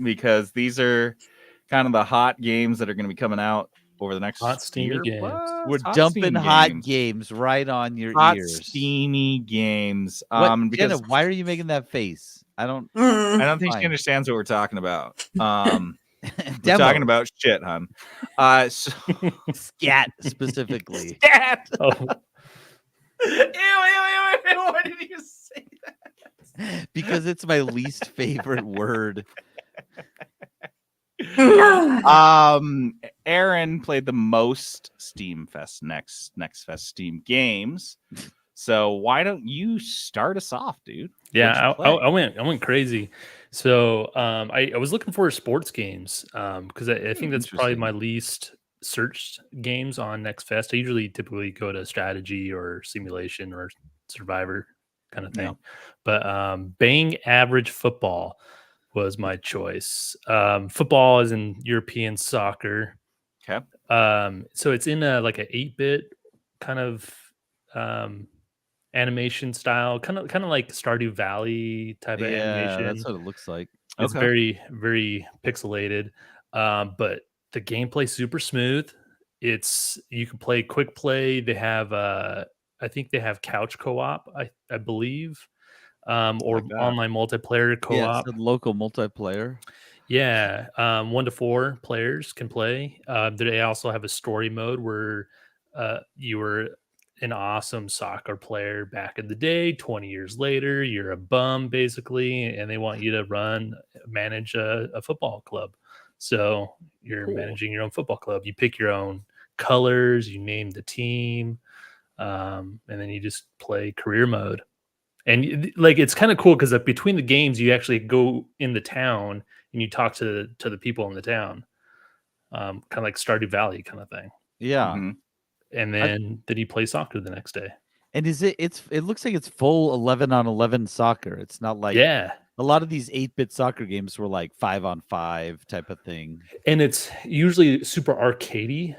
because these are kind of the hot games that are going to be coming out over the next Hot, steamy year games. plus. We're Hot, dumping steamy hot games. games right on your Hot, ears. steamy games. What, Because Jenna? Why are you making that face? I don't. I don't think she Fine. understands what we're talking about. We're Demo. talking about shit, hun. So Scat specifically. Scat. Oh, Ew, why did you say that? Because it's my least favorite word. Aaron played the most Steamfest Nextfest Steam games. So why don't you start us off, dude? yeah, What'd you I went crazy. So I was looking for sports games because I think that's probably Interesting. my least searched games on Nextfest. I typically go to strategy or simulation or survivor kind of thing. Yeah. But Bang Average Football was my choice. Football is in European soccer. Okay. So it's in a like an 8-bit kind of animation style, kind of like Stardew Valley type of Yeah, animation. that's what it looks like. It's Okay. very, very pixelated. But the gameplay super smooth. You can play quick play. They have I think they have couch co-op, I believe. Or Like that. online multiplayer Yeah, co-op. it's a local multiplayer. Yeah, 1 to 4 players can play. They also have a story mode where you were an awesome soccer player back in the day. 20 years later, you're a bum basically, and they want you to manage a football club. So you're Cool. managing your own football club. You pick your own colors, you name the team, and then you just play career mode. And like it's kind of cool because between the games, you actually go in the town and you talk to the people in the town, kind of like Stardew Valley kind of thing. Yeah. Mhm. And then you play soccer the next day. And it looks like it's full 11-on-11 soccer. It's not like Yeah, a lot of these 8-bit soccer games were like 5-on-5 type of thing. and it's usually super arcadey,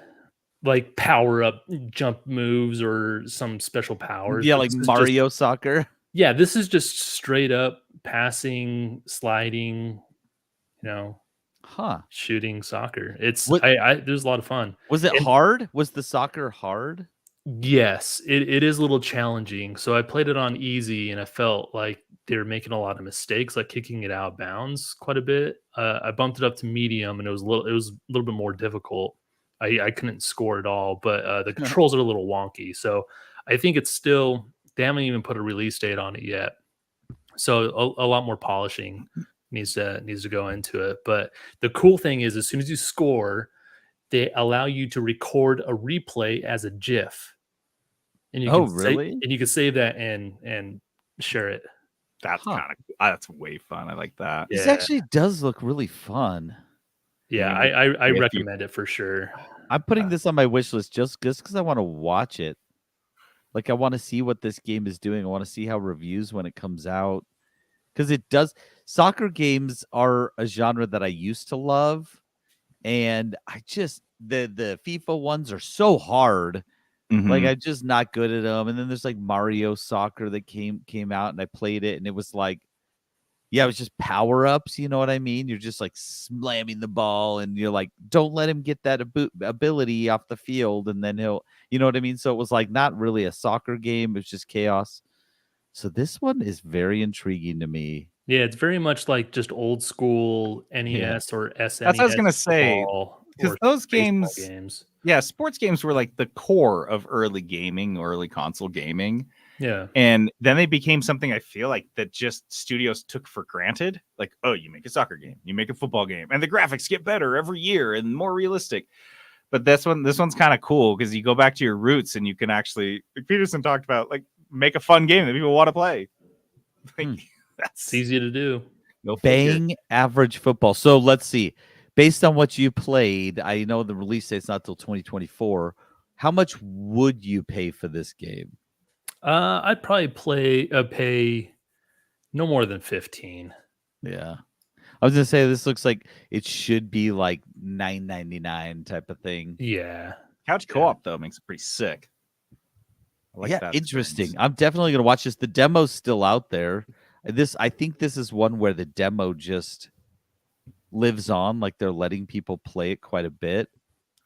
like power up jump moves or some special powers. Yeah, But like this is Mario soccer. yeah, this is just straight up passing, sliding, Huh. shooting soccer. It's What- there's a lot of fun. Was it And- hard? Was the soccer hard? Yes, it is a little challenging. So I played it on easy, and I felt like they were making a lot of mistakes, like kicking it out of bounds quite a bit. I bumped it up to medium, and it was a little bit more difficult. I couldn't score at all, but the controls are a little wonky. So I think it's still they haven't even put a release date on it yet. So a lot more polishing needs to go into it. But the cool thing is, as soon as you score, they allow you to record a replay as a GIF. And you Oh, can really? and you can save that and share it. That's Huh. that's way fun. I like that. This Yeah. actually does look really fun. Yeah, mean, I if you- recommend it for sure. I'm putting this on my wish list just because I want to watch it. Like I want to see what this game is doing. I want to see how reviews when it comes out. Because it does. Soccer games are a genre that I used to love, and I just the FIFA ones are so hard. Like Mhm. I'm just not good at them. And then there's like Mario Soccer that came out, and I played it, and it was like, yeah, it was just power ups. You know what I mean? You're just like slamming the ball, and you're like, don't let him get that ability off the field, and then he'll, you know what I mean? So it was like not really a soccer game. It was just chaos. So this one is very intriguing to me. Yeah, it's very much like just old school NES or SNES. That's what I was gonna say, football because or those baseball games, yeah, sports games were like the core of early gaming, early console gaming. Yeah. And then they became something I feel like that just studios took for granted. Like, oh, you make a soccer game, you make a football game, and the graphics get better every year and more realistic. But this one's kind of cool because you go back to your roots and you can actually, like Peterson talked about, like make a fun game that people want to play. Like, that's It's easy to do. no figure. Bang Average Football. So let's see. Based on what you played, I know the release date's not till 2024. How much would you pay for this game? I'd probably pay no more than 15. Yeah. I was gonna say this looks like it should be like $9.99 type of thing. Yeah. Couch co-op though makes it pretty sick. I like Yeah, that interesting. experience. I'm definitely gonna watch this. The demo's still out there. I think this is one where the demo just lives on, like they're letting people play it quite a bit.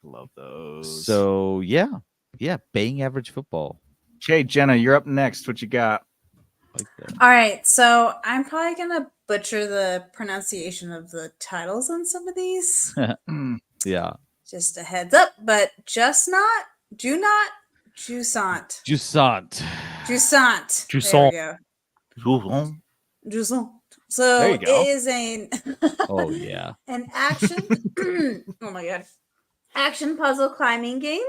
Love those. So yeah, bang average football. Okay, Jenna, you're up next. What you got? Like that. All right, so I'm probably gonna butcher the pronunciation of the titles on some of these. Yeah, Just a heads up, but Jusant. Jusant. Jusant. There Jusant. we go. Jusant. So There you it go. is an Oh yeah. an action. Oh my god, action puzzle climbing game.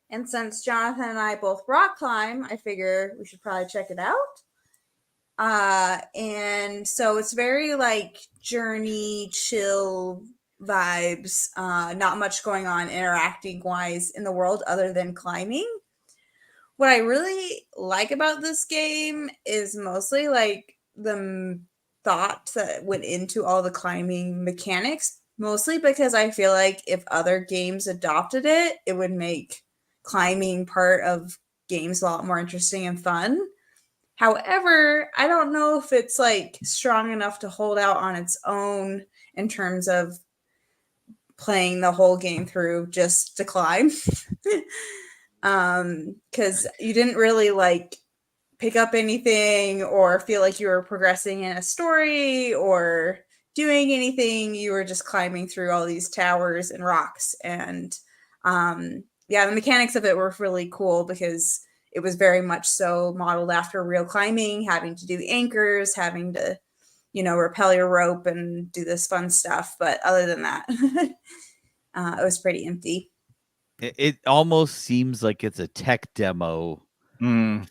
And since Jonathan and I both rock climb, I figure we should probably check it out. And so it's very like journey, chill vibes. Not much going on interacting wise in the world other than climbing. What I really like about this game is mostly like the thought that went into all the climbing mechanics, mostly because I feel like if other games adopted it, it would make climbing part of games a lot more interesting and fun. However, I don't know if it's like strong enough to hold out on its own in terms of playing the whole game through just to climb. Because you didn't really like pick up anything or feel like you were progressing in a story or doing anything. You were just climbing through all these towers and rocks. And yeah, the mechanics of it were really cool because it was very much so modeled after real climbing, having to do anchors, having to, rappel your rope and do this fun stuff. But other than that, it was pretty empty. It almost seems like it's a tech demo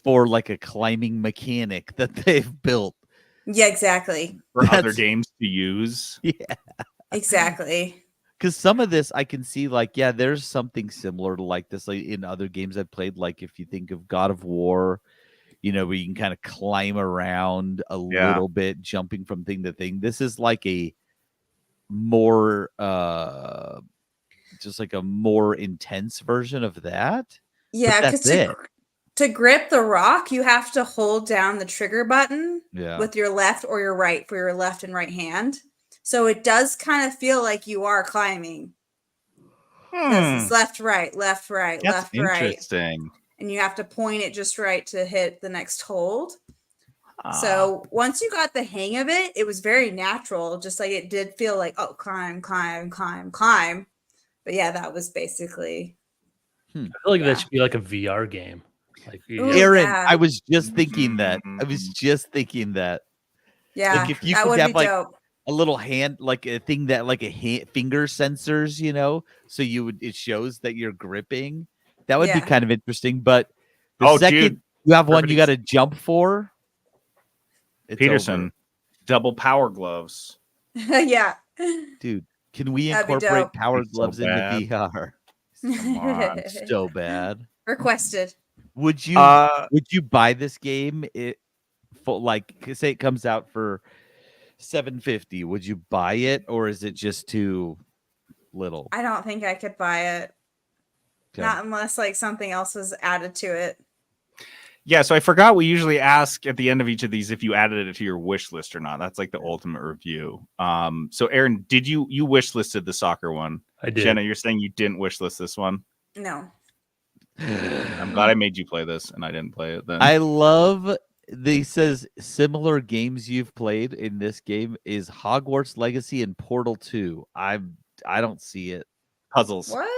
for like a climbing mechanic that they've built. Yeah, exactly. For other games to use. Yeah. Exactly. Because some of this I can see like, yeah, there's something similar to like this like in other games I've played. Like if you think of God of War, where you can kind of climb around a little bit, jumping from thing to thing. This is like a more just like a more intense version of that. Yeah, because to grip the rock, you have to hold down the trigger button with your left or your right for your left and right hand. So it does kind of feel like you are climbing. Because it's left, right, left, right, That's left, right. interesting. And you have to point it just right to hit the next hold. So once you got the hang of it, it was very natural. Just like it did feel like, oh, climb, climb, climb, climb. But yeah, that was basically. I feel like that should be like a VR game. Like Aaron, yeah. I was just thinking that. Yeah, like if you that could would have be like dope. a little hand, like a thing that like finger sensors, so it shows that you're gripping. That would be kind of interesting. But the second you have one you got to jump for, it's Peterson, over. double power gloves. Yeah, dude. Can we That'd be incorporate dope. power It's so gloves into bad. VR? Come on. So bad. Requested. Would you buy this game? Say it comes out for $750. Would you buy it, or is it just too little? I don't think I could buy it. Okay. Not unless like something else was added to it. Yeah, so I forgot we usually ask at the end of each of these if you added it to your wish list or not. That's like the ultimate review. So Aaron, did you wish listed the soccer one? I did. Jenna, you're saying you didn't wish list this one? No. I'm glad I made you play this and I didn't play it then. I love says similar games you've played in this game is Hogwarts Legacy and Portal 2. I don't see it. Puzzles. What?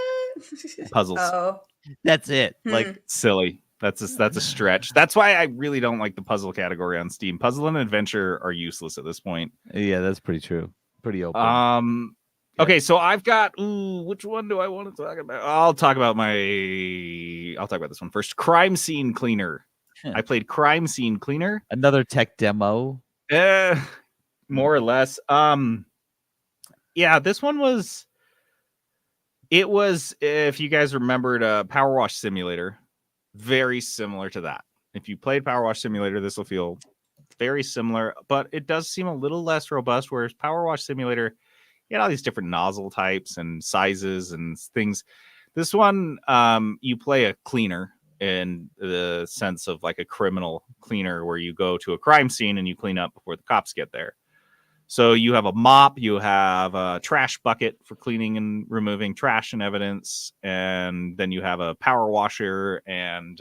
Puzzles. Oh. That's it. Like silly. That's a stretch. That's why I really don't like the puzzle category on Steam. Puzzle and adventure are useless at this point. Yeah, that's pretty true. Pretty open. Okay, so I've got which one do I want to talk about? I'll talk about this one first. Crime Scene Cleaner. I played Crime Scene Cleaner. Another tech demo. More or less. Yeah, this one was if you guys remembered Power Wash Simulator, very similar to that. If you played Power Wash Simulator, this will feel very similar, but it does seem a little less robust, whereas Power Wash Simulator, you had all these different nozzle types and sizes and things. This one, you play a cleaner in the sense of like a criminal cleaner where you go to a crime scene and you clean up before the cops get there. So you have a mop, you have a trash bucket for cleaning and removing trash and evidence, and then you have a power washer, and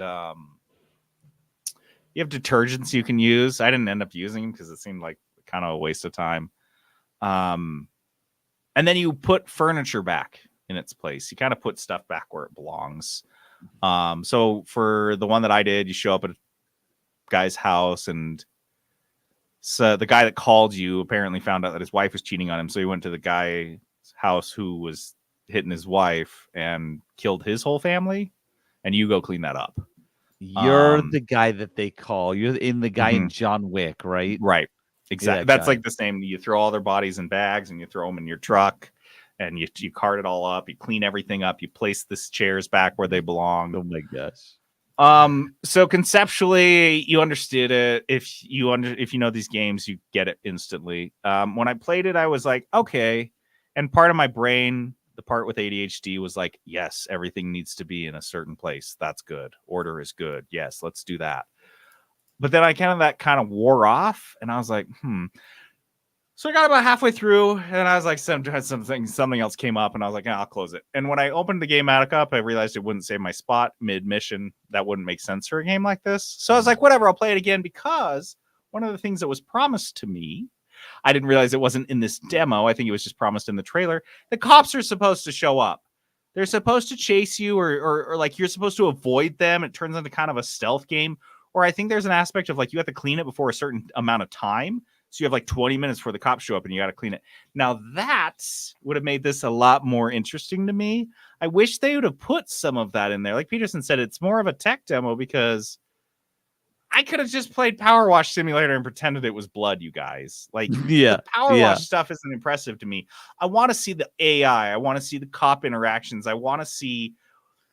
you have detergents you can use. I didn't end up using them because it seemed like kind of a waste of time. And then you put furniture back in its place. You kind of put stuff back where it belongs. So for the one that I did, you show up at a guy's house, and so the guy that called you apparently found out that his wife was cheating on him. So he went to the guy's house who was hitting his wife and killed his whole family. And you go clean that up. You're the guy that they call. You're the guy in Mhm. John Wick, right? Right. Exactly. that That's guy. like the same. You throw all their bodies in bags and you throw them in your truck, and you cart it all up. You clean everything up. You place the chairs back where they belong. Oh my gosh. So conceptually, you understood it. If you know these games, you get it instantly. When I played it, I was like, okay. And part of my brain, the part with ADHD, was like, yes, everything needs to be in a certain place. That's good. Order is good. Yes, let's do that. But then that kind of wore off, and I was like, So I got about halfway through, and I was like, something else came up, and I was like, I'll close it. And when I opened the game back up, I realized it wouldn't save my spot mid-mission. That wouldn't make sense for a game like this. So I was like, whatever, I'll play it again, because one of the things that was promised to me, I didn't realize it wasn't in this demo. I think it was just promised in the trailer. The cops are supposed to show up. They're supposed to chase you, or like you're supposed to avoid them. It turns into kind of a stealth game. Or I think there's an aspect of like you have to clean it before a certain amount of time. So you have like 20 minutes before the cops show up and you got to clean it. Now that would have made this a lot more interesting to me. I wish they would have put some of that in there. Like Peterson said, it's more of a tech demo, because I could have just played Power Wash Simulator and pretended it was blood, you guys. Like Yeah. the Power yeah. Wash stuff isn't impressive to me. I want to see the AI. I want to see the cop interactions. I want to see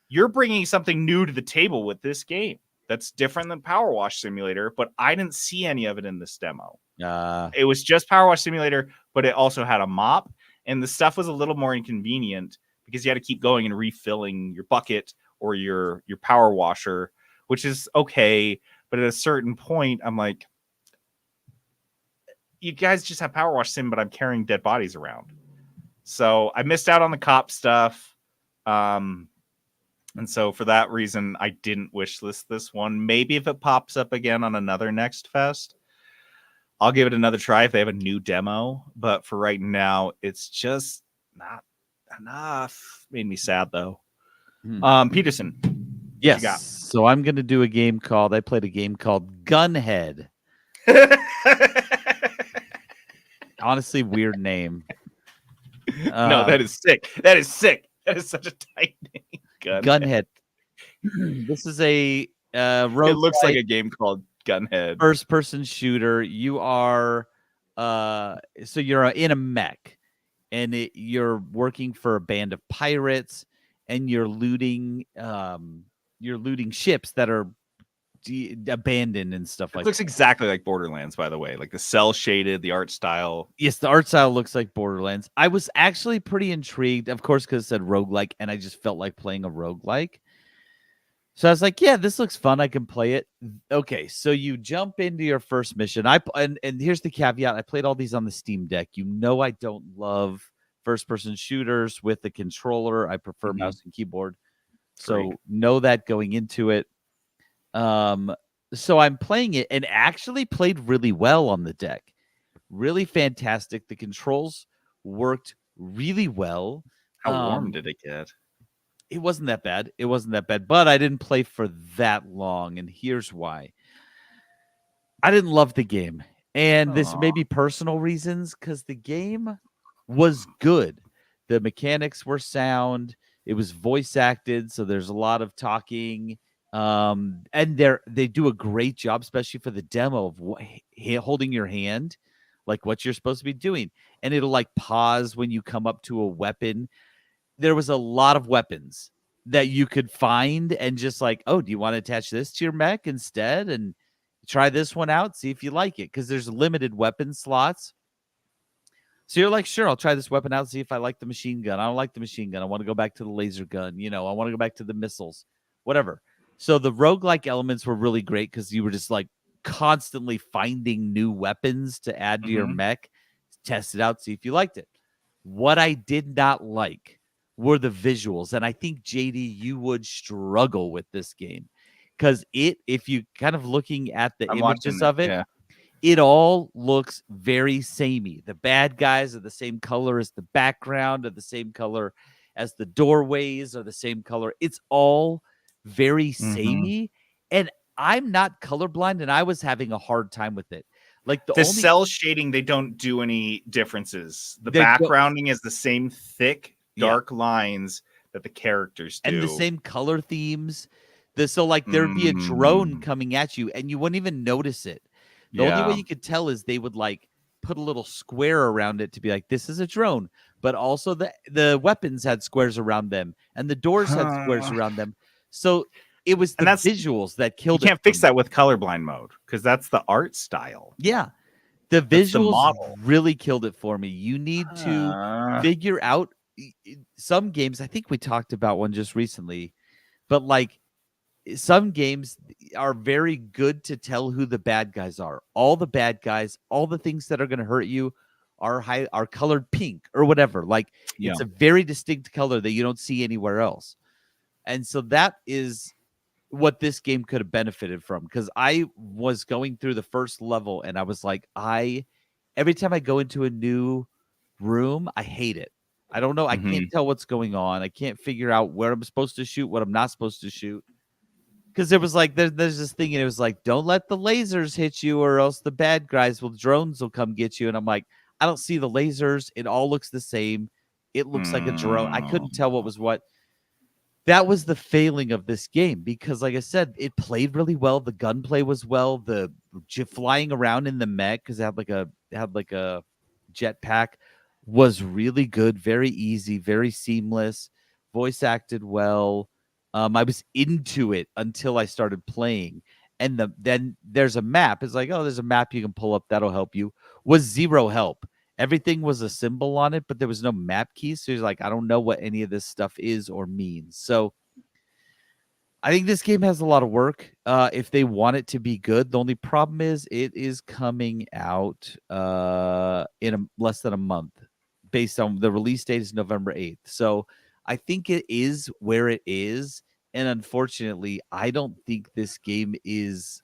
you're bringing something new to the table with this game. That's different than Power Wash Simulator, but I didn't see any of it in this demo. It was just Power Wash Simulator, but it also had a mop, and the stuff was a little more inconvenient because you had to keep going and refilling your bucket or your power washer, which is okay. But at a certain point, I'm like, you guys just have Power Wash Sim, but I'm carrying dead bodies around. So I missed out on the cop stuff. And so for that reason, I didn't wish list this one. Maybe if it pops up again on another Nextfest, I'll give it another try if they have a new demo. But for right now, it's just not enough. Made me sad though. Peterson. Yes. got? So I'm going to do I played a game called Gunhead. Honestly, weird name. No, that is sick. That is sick. That is such a tight name. Gunhead. This is a roguelike. It looks like a game called Gunhead. First-person shooter. You are so you're in a mech, and you're working for a band of pirates, and you're looting ships that are abandoned and stuff It like looks that. exactly like Borderlands, by the way. Like the cell shaded, the art style. Yes, the art style looks like Borderlands. I was actually pretty intrigued, of course, because it said roguelike, and I just felt like playing a roguelike. So I was like, yeah, this looks fun. I can play it. Okay, so you jump into your first mission. And here's the caveat. I played all these on the Steam Deck. You know I don't love first-person shooters with the controller. I prefer mouse and keyboard. So know that going into it. So I'm playing it and actually played really well on the deck. Really fantastic. The controls worked really well. How warm did it get? It wasn't that bad. But I didn't play for that long, and here's why. I didn't love the game. And this may be personal reasons, because the game was good. The mechanics were sound. It was voice acted, so there's a lot of talking. And they do a great job, especially for the demo, of holding your hand, like what you're supposed to be doing. And it'll like pause when you come up to a weapon. There was a lot of weapons that you could find and just like, oh, do you want to attach this to your mech instead? And try this one out, see if you like it. Because there's limited weapon slots. So you're like, sure, I'll try this weapon out, see if I like the machine gun. I don't like the machine gun. I want to go back to the laser gun. I want to go back to the missiles, whatever. So the roguelike elements were really great because you were just like constantly finding new weapons to add to your mech test it out, see if you liked it. What I did not like were the visuals. And I think, JD, you would struggle with this game because if you kind of looking at the I'm images watching of it, Yeah. it all looks very samey. The bad guys are the same color as the background, are the same color as the doorways, are the same color. It's all very samey. And I'm not colorblind, and I was having a hard time with it. Like The cell shading, they don't do any differences. The They don't- backgrounding is the same thick, Yeah. dark lines that the characters do. and the same color themes. So like there'd be a drone Mm. coming at you, and you wouldn't even notice it. The only way Yeah. you could tell is they would like put a little square around it to be like, this is a drone. But also the weapons had squares around them, and the doors had squares Huh. around them. So it was the And that's- visuals that You killed it. can't for fix me. that with colorblind mode because that's the art style. Yeah. The That's the visuals model. really killed it for me. You need to Uh, figure out some games. I think we talked about one just recently, but like some games are very good to tell who the bad guys are. All the bad guys, all the things that are going to hurt you are colored pink or whatever. Like it's a very distinct color that you don't see anywhere else. And so that is what this game could have benefited from, because I was going through the first level and I was like, every time I go into a new room, I hate it. I don't know. I can't tell what's going on. I can't figure out where I'm supposed to shoot, what I'm not supposed to shoot. Because it was like, there's this thing, and it was like, don't let the lasers hit you or else the bad guys drones will come get you. And I'm like, I don't see the lasers. It all looks the same. It looks like a drone. I couldn't tell what was what. That was the failing of this game because, like I said, it played really well. The gunplay was well. The flying around in the mech, because it had like a jetpack, was really good. Very easy, very seamless. Voice acted well. I was into it until I started playing, and then there's a map. It's like, oh, there's a map you can pull up that'll help you. Was zero help. Everything was a symbol on it, but there was no map keys. So he's like, I don't know what any of this stuff is or means. So I think this game has a lot of work if they want it to be good. The only problem is it is coming out in less than a month based on the release date is November 8th. So I think it is where it is. And unfortunately, I don't think this game is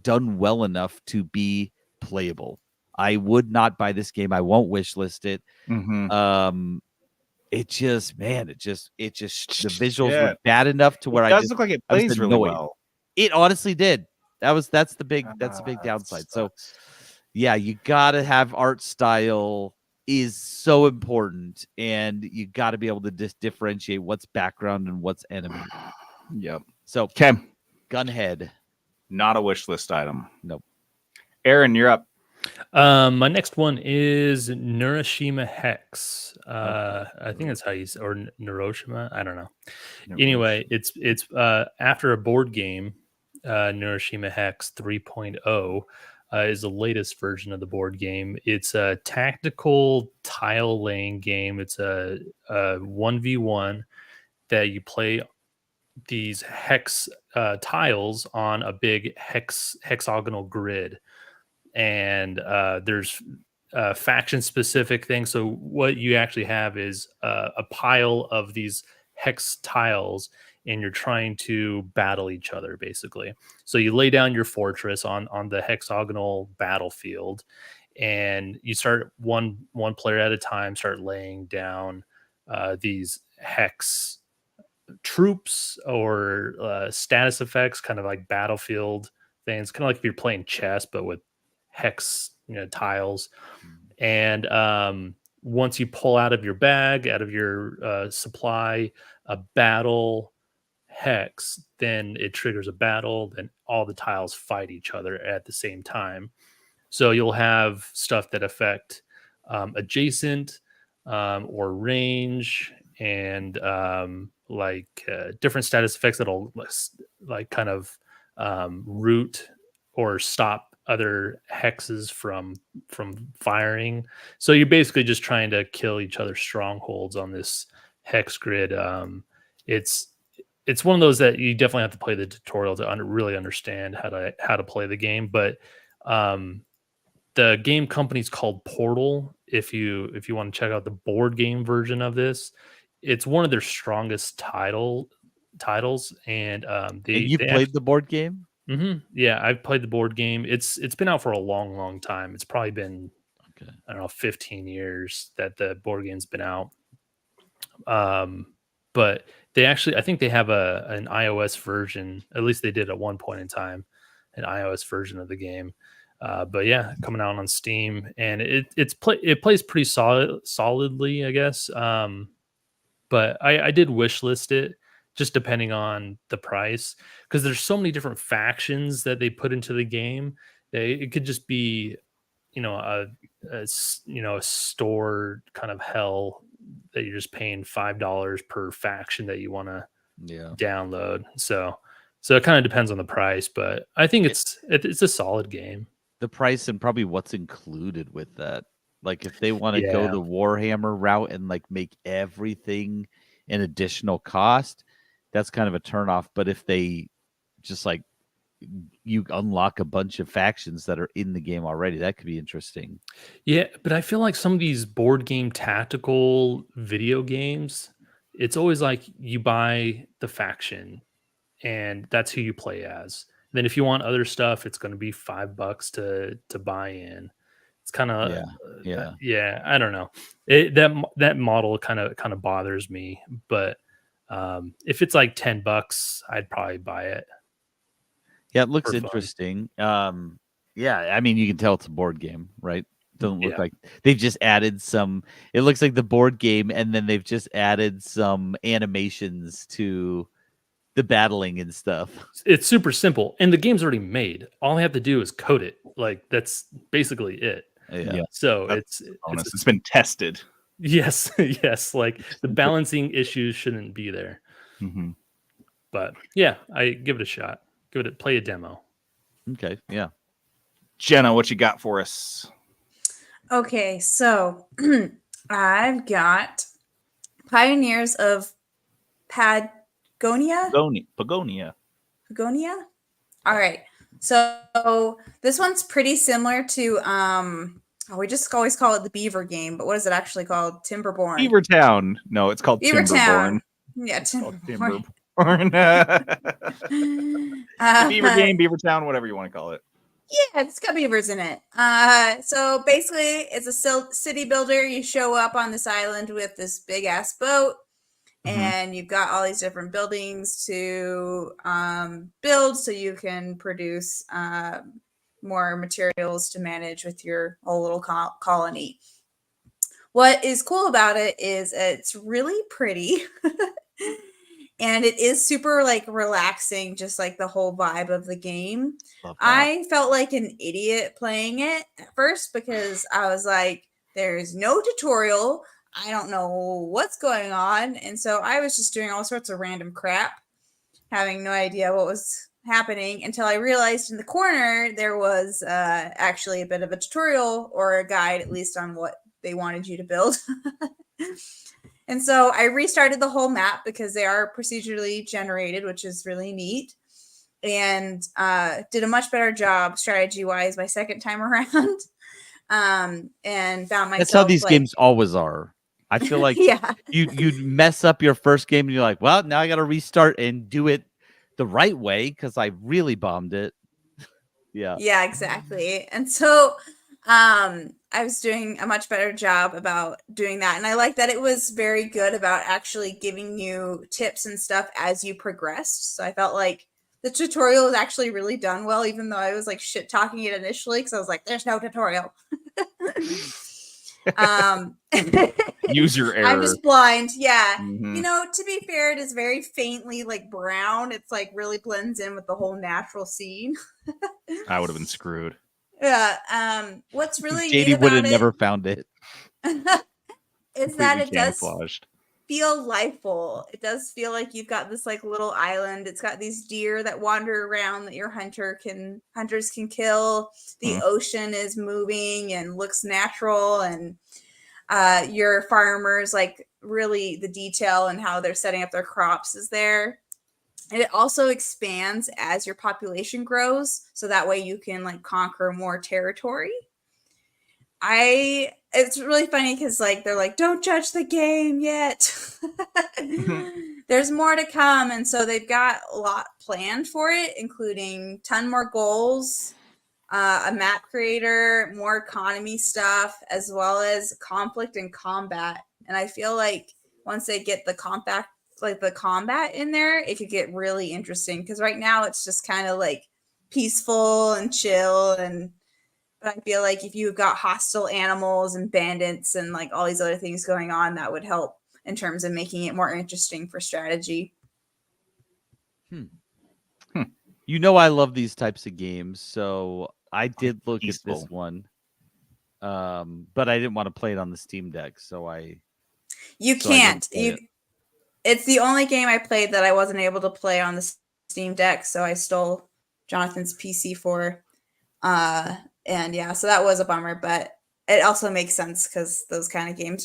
done well enough to be playable. I would not buy this game. I won't wishlist it. It just the visuals were bad enough to where it does look like it I was plays really annoyed. well. It honestly did. That's the big downside. So yeah, you gotta have art style is so important, and you got to be able to differentiate what's background and what's enemy. Yep. So Okay. Gunhead, Not a wish list item. Nope. Aaron, you're up. My next one is Neuroshima Hex. I think that's how you say, or Neuroshima. I don't know. Anyway, it's after a board game, Neuroshima Hex 3.0 is the latest version of the board game. It's a tactical tile laying game. It's a 1v1 that you play these hex tiles on a big hexagonal grid. And there's faction specific things. So what you actually have is a pile of these hex tiles, and you're trying to battle each other basically. So you lay down your fortress on the hexagonal battlefield, and you start one player at a time, start laying down these hex troops or status effects, kind of like battlefield things, kind of like if you're playing chess but with hex tiles. And once you pull out of your bag, out of your supply, a battle hex, then it triggers a battle, then all the tiles fight each other at the same time. So you'll have stuff that affect adjacent or range, and different status effects that'll like kind of root or stop other hexes from firing. So you're basically just trying to kill each other's strongholds on this hex grid. It's one of those that you definitely have to play the tutorial to really understand how to play the game. But The game company's called Portal. If you want to check out the board game version of this, it's one of their strongest titles, and And they you they played the board game? yeah, I've played the board game. It's been out for a long time. It's probably been Okay. I don't know 15 years that the board game's been out. But they actually I think they have an iOS version. At least they did at one point in time, an iOS version of the game. But yeah, coming out on Steam, and it plays pretty solidly, I guess. But I did wish list it, just depending on the price, because there's so many different factions that they put into the game. It could just be, a store kind of hell that you're just paying $5 per faction that you want to Yeah. download. So it kind of depends on the price, but I think it's a solid game. The price and probably what's included with that. Like if they want to go Yeah. the Warhammer route and like make everything an additional cost, that's kind of a turnoff. But if they just like you unlock a bunch of factions that are in the game already, that could be interesting. Yeah, but I feel like some of these board game tactical video games, it's always like you buy the faction and that's who you play as. Then if you want other stuff, it's going to be $5 to buy in. It's kind of Yeah. I don't know. That model kind of bothers me, but if it's like $10, I'd probably buy it. Yeah, it looks for fun. interesting. Yeah, I mean you can tell it's a board game, right? Doesn't look Yeah. like they've just added some. It looks like the board game, and then they've just added some animations to the battling and stuff. It's super simple, and the game's already made. All I have to do is code it. Like that's basically it. Yeah. So That's it's it's been tested. yes, yes. Like the balancing issues shouldn't be there. Mm-hmm. But yeah, I give it a shot. Play a demo. Okay. Yeah. Jenna, what you got for us? Okay, so I've got Pioneers of Patagonia. Pagonia. Pagonia? All right. So this one's pretty similar to we just always call it the Beaver game, but what is it actually called? Timberborn. Beavertown. No, it's called Beavertown. Timberborn. Yeah, It's called Timberborn. The Beaver game, Beavertown, whatever you want to call it. Yeah, it's got beavers in it. So basically, it's a city builder. You show up on this island with this big ass boat, and you've got all these different buildings to build, so you can produce more materials to manage with your whole little colony. What is cool about it is it's really pretty. And it is super like relaxing, just like the whole vibe of the game. I felt like an idiot playing it at first because I was like, there's no tutorial. I don't know what's going on. And so I was just doing all sorts of random crap, having no idea what was happening until I realized in the corner there was actually a bit of a tutorial or a guide, at least on what they wanted you to build. And so I restarted the whole map because they are procedurally generated, which is really neat, and did a much better job strategy-wise my second time around, and found myself. That's how these games always are. I feel like you mess up your first game and you're like, well, now I got to restart and do it the right way because I really bombed it. Yeah, exactly. And so I was doing a much better job about doing that. And I like that it was very good about actually giving you tips and stuff as you progressed. So I felt like the tutorial was actually really done well, even though I was like shit talking it initially because I was like, there's no tutorial. User error. I'm just blind. Yeah. Mhm. You know, to be fair, it is very faintly like brown. It's like really blends in with the whole natural scene. I would have been screwed. Yeah. What's really neat JD about would have it never found it. is that it does camouflaged. feel lifeful. It does feel like you've got this like little island. It's got these deer that wander around that your hunters can kill. The ocean is moving and looks natural, and your farmers, like really the detail and how they're setting up their crops is there. And it also expands as your population grows, so that way you can like conquer more territory. It's really funny because like they're like, don't judge the game yet. There's more to come, and so they've got a lot planned for it, including 10 more goals, a map creator, more economy stuff, as well as conflict and combat. And I feel like once they get the combat in there, it could get really interesting. Because right now it's just kind of like peaceful and chill, but I feel like if you've got hostile animals and bandits and like all these other things going on, that would help in terms of making it more interesting for strategy. You know, I love these types of games, so I did look at Peaceful. this one, but I didn't want to play it on the Steam Deck, so I You So I didn't can't. play It's the only game I played that I wasn't able to play on the Steam Deck, so I stole Jonathan's PC for. And yeah, so that was a bummer, but it also makes sense because those kind of games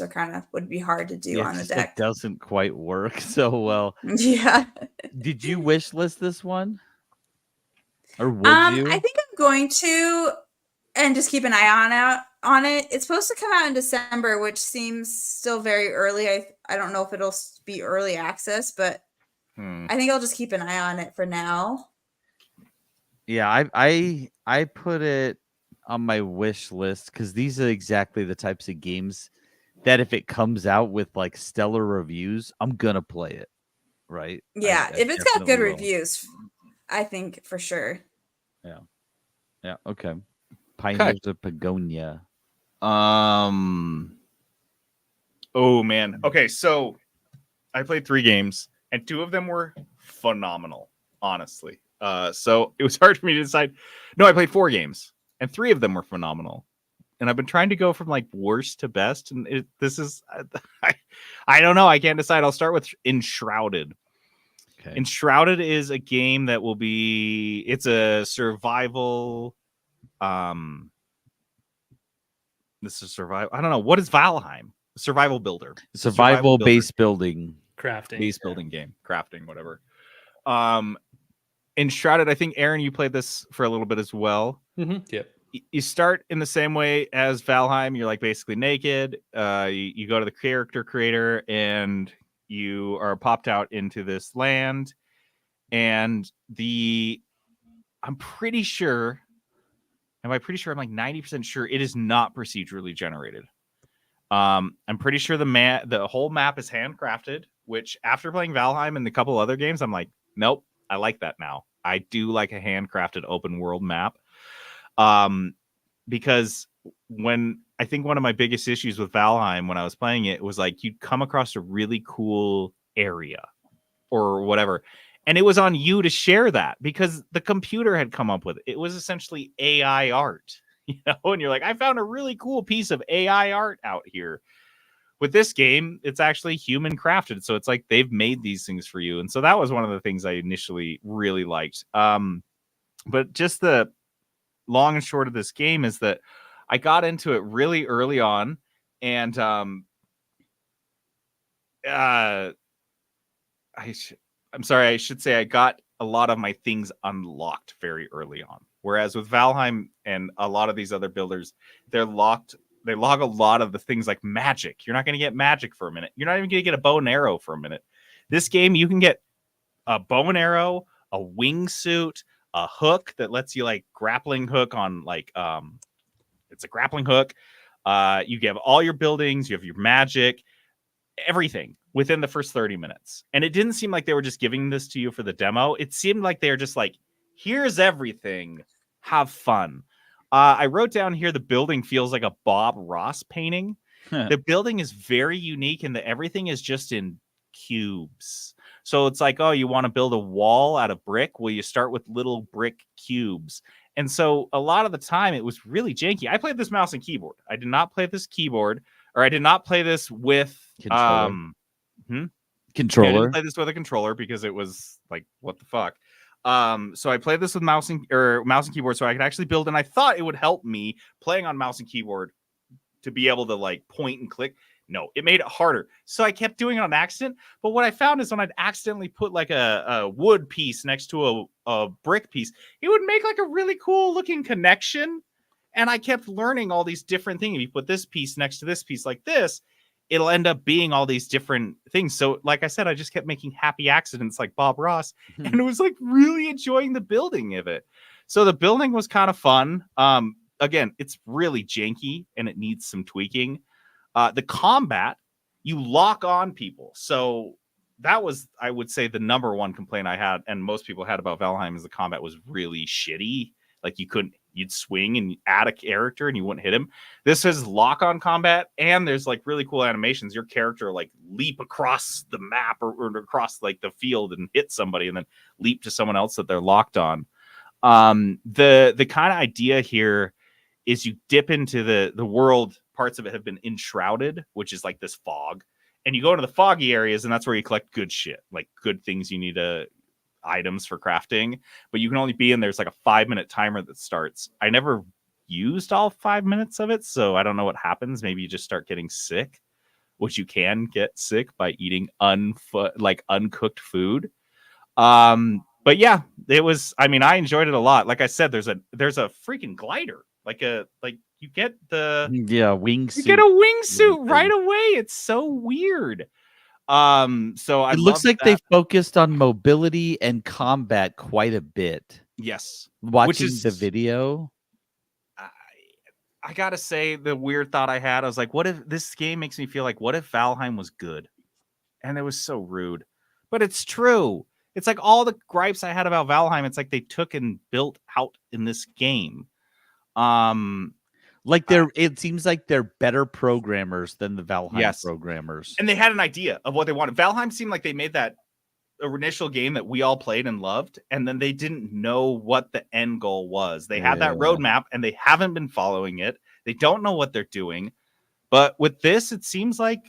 would be hard to do yeah, on it the just like deck. doesn't quite work so well. Yeah. Did you wish list this one, or would you? I think I'm going to, and just keep an eye on it. It's supposed to come out in December, which seems still very early. I don't know if it'll be early access, but I think I'll just keep an eye on it for now. Yeah, I put it on my wish list because these are exactly the types of games that if it comes out with like stellar reviews, I'm gonna play it. Right? Yeah, I if it's got good definitely will. reviews, I think for sure. Yeah. Okay. Pioneers of Pagonia. Oh man. Okay, so I played 3 games, and 2 of them were phenomenal, honestly. So it was hard for me to decide. No, I played 4 games, and 3 of them were phenomenal. And I've been trying to go from like worst to best, and this is I don't know. I can't decide. I'll start with Enshrouded. Okay. Enshrouded is a game that will be. It's a survival. This is survival. I don't know what is Valheim. Survival builder. It's a Survival builder. base building. Crafting. Base building game, crafting, whatever. Enshrouded, I think Aaron, you played this for a little bit as well. Yep. You start in the same way as Valheim. You're like basically naked. You go to the character creator and you are popped out into this land. And I'm pretty sure. Am I pretty sure? I'm like 90% sure it is not procedurally generated. I'm pretty sure the whole map is handcrafted, which after playing Valheim and a couple other games, I'm like, nope, I like that now. I do like a handcrafted open world map. Because I think one of my biggest issues with Valheim when I was playing it was like you'd come across a really cool area or whatever. And it was on you to share that because the computer had come up with it. It was essentially AI art, and you're like, I found a really cool piece of AI art out here. With this game, it's actually human crafted. So it's like they've made these things for you. And so that was one of the things I initially really liked. But just the long and short of this game is that I got into it really early on. And I'm sorry, I should say I got a lot of my things unlocked very early on. Whereas with Valheim and a lot of these other builders, they're locked. They log a lot of the things like magic. You're not going to get magic for a minute. You're not even going to get a bow and arrow for a minute. This game, you can get a bow and arrow, a wingsuit, a hook that lets you like grappling hook on like, it's a grappling hook. You have all your buildings, you have your magic, everything within the first 30 minutes. And it didn't seem like they were just giving this to you for the demo. It seemed like they were just like, here's everything. Have fun. I wrote down here the building feels like a Bob Ross painting. The building is very unique and everything is just in cubes. So it's like, oh, you want to build a wall out of brick? Well, you start with little brick cubes. And so a lot of the time it was really janky. I played this mouse and keyboard. I did not play this keyboard, or I did not play this with Controller. Controller. I didn't play this with a controller because it was like, what the fuck? So I played this with mouse and keyboard so I could actually build, and I thought it would help me playing on mouse and keyboard to be able to like point and click. No, it made it harder. So I kept doing it on accident. But what I found is when I'd accidentally put like a wood piece next to a brick piece, it would make like a really cool looking connection. And I kept learning all these different things. If you put this piece next to this piece like this, it'll end up being all these different things. So like I said, I just kept making happy accidents like Bob Ross, and it was like really enjoying the building of it. So the building was kind of fun. Again, it's really janky and it needs some tweaking. The combat, you lock on people. So that was, I would say, the number one complaint I had, and most people had about Valheim, is the combat was really shitty. Like you'd swing and add a character and you wouldn't hit him. This is lock on combat, and there's like really cool animations. Your character like leap across the map or across like the field and hit somebody and then leap to someone else that they're locked on. The kind of idea here is you dip into the world. Parts of it have been enshrouded, which is like this fog, and you go into the foggy areas, and that's where you collect good shit, like good things you need items for crafting. But you can only be in there's like a 5-minute timer that starts. I never used all 5 minutes of it, so I don't know what happens. Maybe you just start getting sick, which you can get sick by eating uncooked food. But yeah, it was, I mean, I enjoyed it a lot. Like I said, there's a freaking glider, like you get wingsuit. You get a wingsuit right away. It's so weird. So it looks like they focused on mobility and combat quite a bit. Yes. Watching the video, I gotta say, the weird thought I had, I was like, what if this game makes me feel like, what if Valheim was good? And it was so rude. But it's true. It's like all the gripes I had about Valheim, it's like they took and built out in this game. Like it seems like they're better programmers than the Valheim programmers. And they had an idea of what they wanted. Valheim seemed like they made that initial game that we all played and loved, and then they didn't know what the end goal was. They had that roadmap, and they haven't been following it. They don't know what they're doing. But with this, it seems like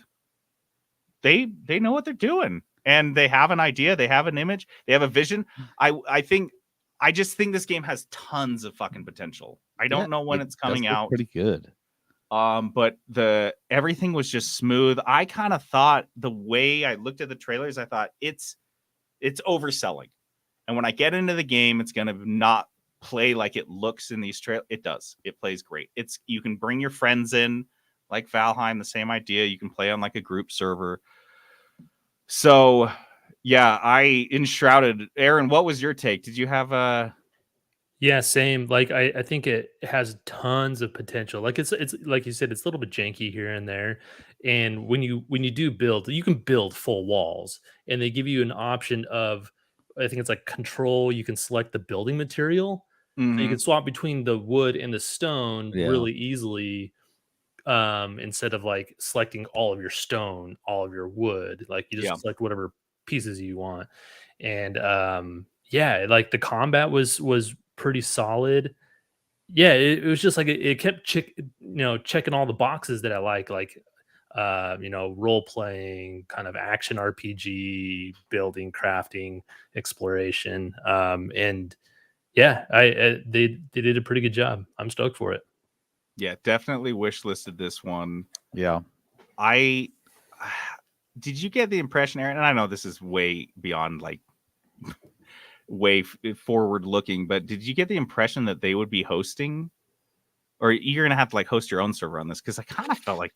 they know what they're doing, and they have an idea. They have an image. They have a vision. I just think this game has tons of fucking potential. I don't know when it's coming out. Pretty good. But everything was just smooth. I kind of thought, the way I looked at the trailers, I thought it's overselling. And when I get into the game, it's going to not play like it looks in these trailers. It does. It plays great. You can bring your friends in, like Valheim, the same idea. You can play on like a group server. So yeah, I enshrouded. Aaron, what was your take? Did you have a? Yeah, same. Like I think it has tons of potential. Like it's like you said, it's a little bit janky here and there. And when you do build, you can build full walls, and they give you an option of, I think it's like control. You can select the building material, so you can swap between the wood and the stone really easily. Instead of like selecting all of your stone, all of your wood, like you just select whatever pieces you want. And like the combat was pretty solid. It was just like it kept checking all the boxes that I like role playing, kind of action RPG, building, crafting, exploration, and they did a pretty good job. I'm stoked for it. Yeah, definitely wish listed this one. Yeah. Did you get the impression, Aaron? And I know this is way beyond like way forward looking, but did you get the impression that they would be hosting, or you're gonna have to like host your own server on this? Because I kind of felt like,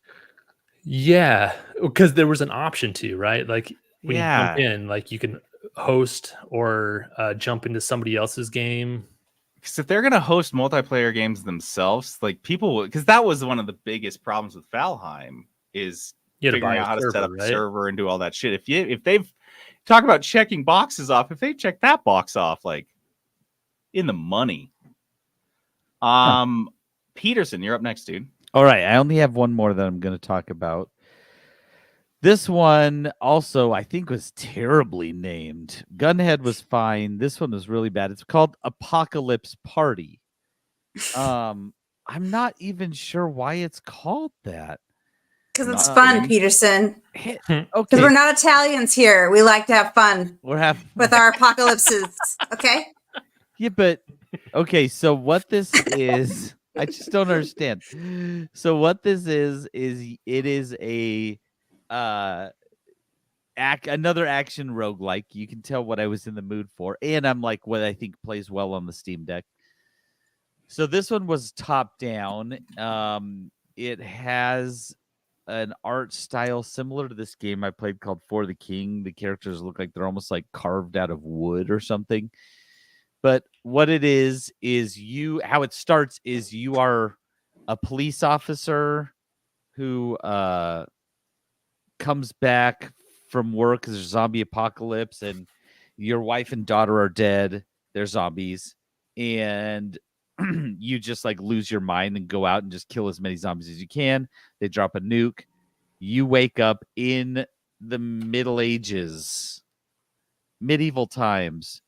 because there was an option to, right? Like when you jump in, like you can host or jump into somebody else's game. Because if they're gonna host multiplayer games themselves, like people, because that was one of the biggest problems with Valheim, is figuring out how to set up a server and do all that shit. If they've talk about checking boxes off, if they check that box off, like in the money. Peterson, you're up next, dude. All right, I only have one more that I'm going to talk about. This one also, I think, was terribly named. Gunhead was fine. This one was really bad. It's called Apocalypse Party. I'm not even sure why it's called that. Because it's fun, Peterson. Okay. Because we're not Italians here. We like to have fun. We're having with our apocalypses. Okay. Yeah, but okay. So what this is, I just don't understand. So what this is it is a another action roguelike. You can tell what I was in the mood for, and I'm like what I think plays well on the Steam Deck. So this one was top down. It has an art style similar to this game I played called For the King. The characters look like they're almost like carved out of wood or something. But what it is how it starts is you are a police officer who comes back from work because there's a zombie apocalypse and your wife and daughter are dead. They're zombies. And you just like lose your mind and go out and just kill as many zombies as you can. They drop a nuke. You wake up in the Middle Ages, medieval times,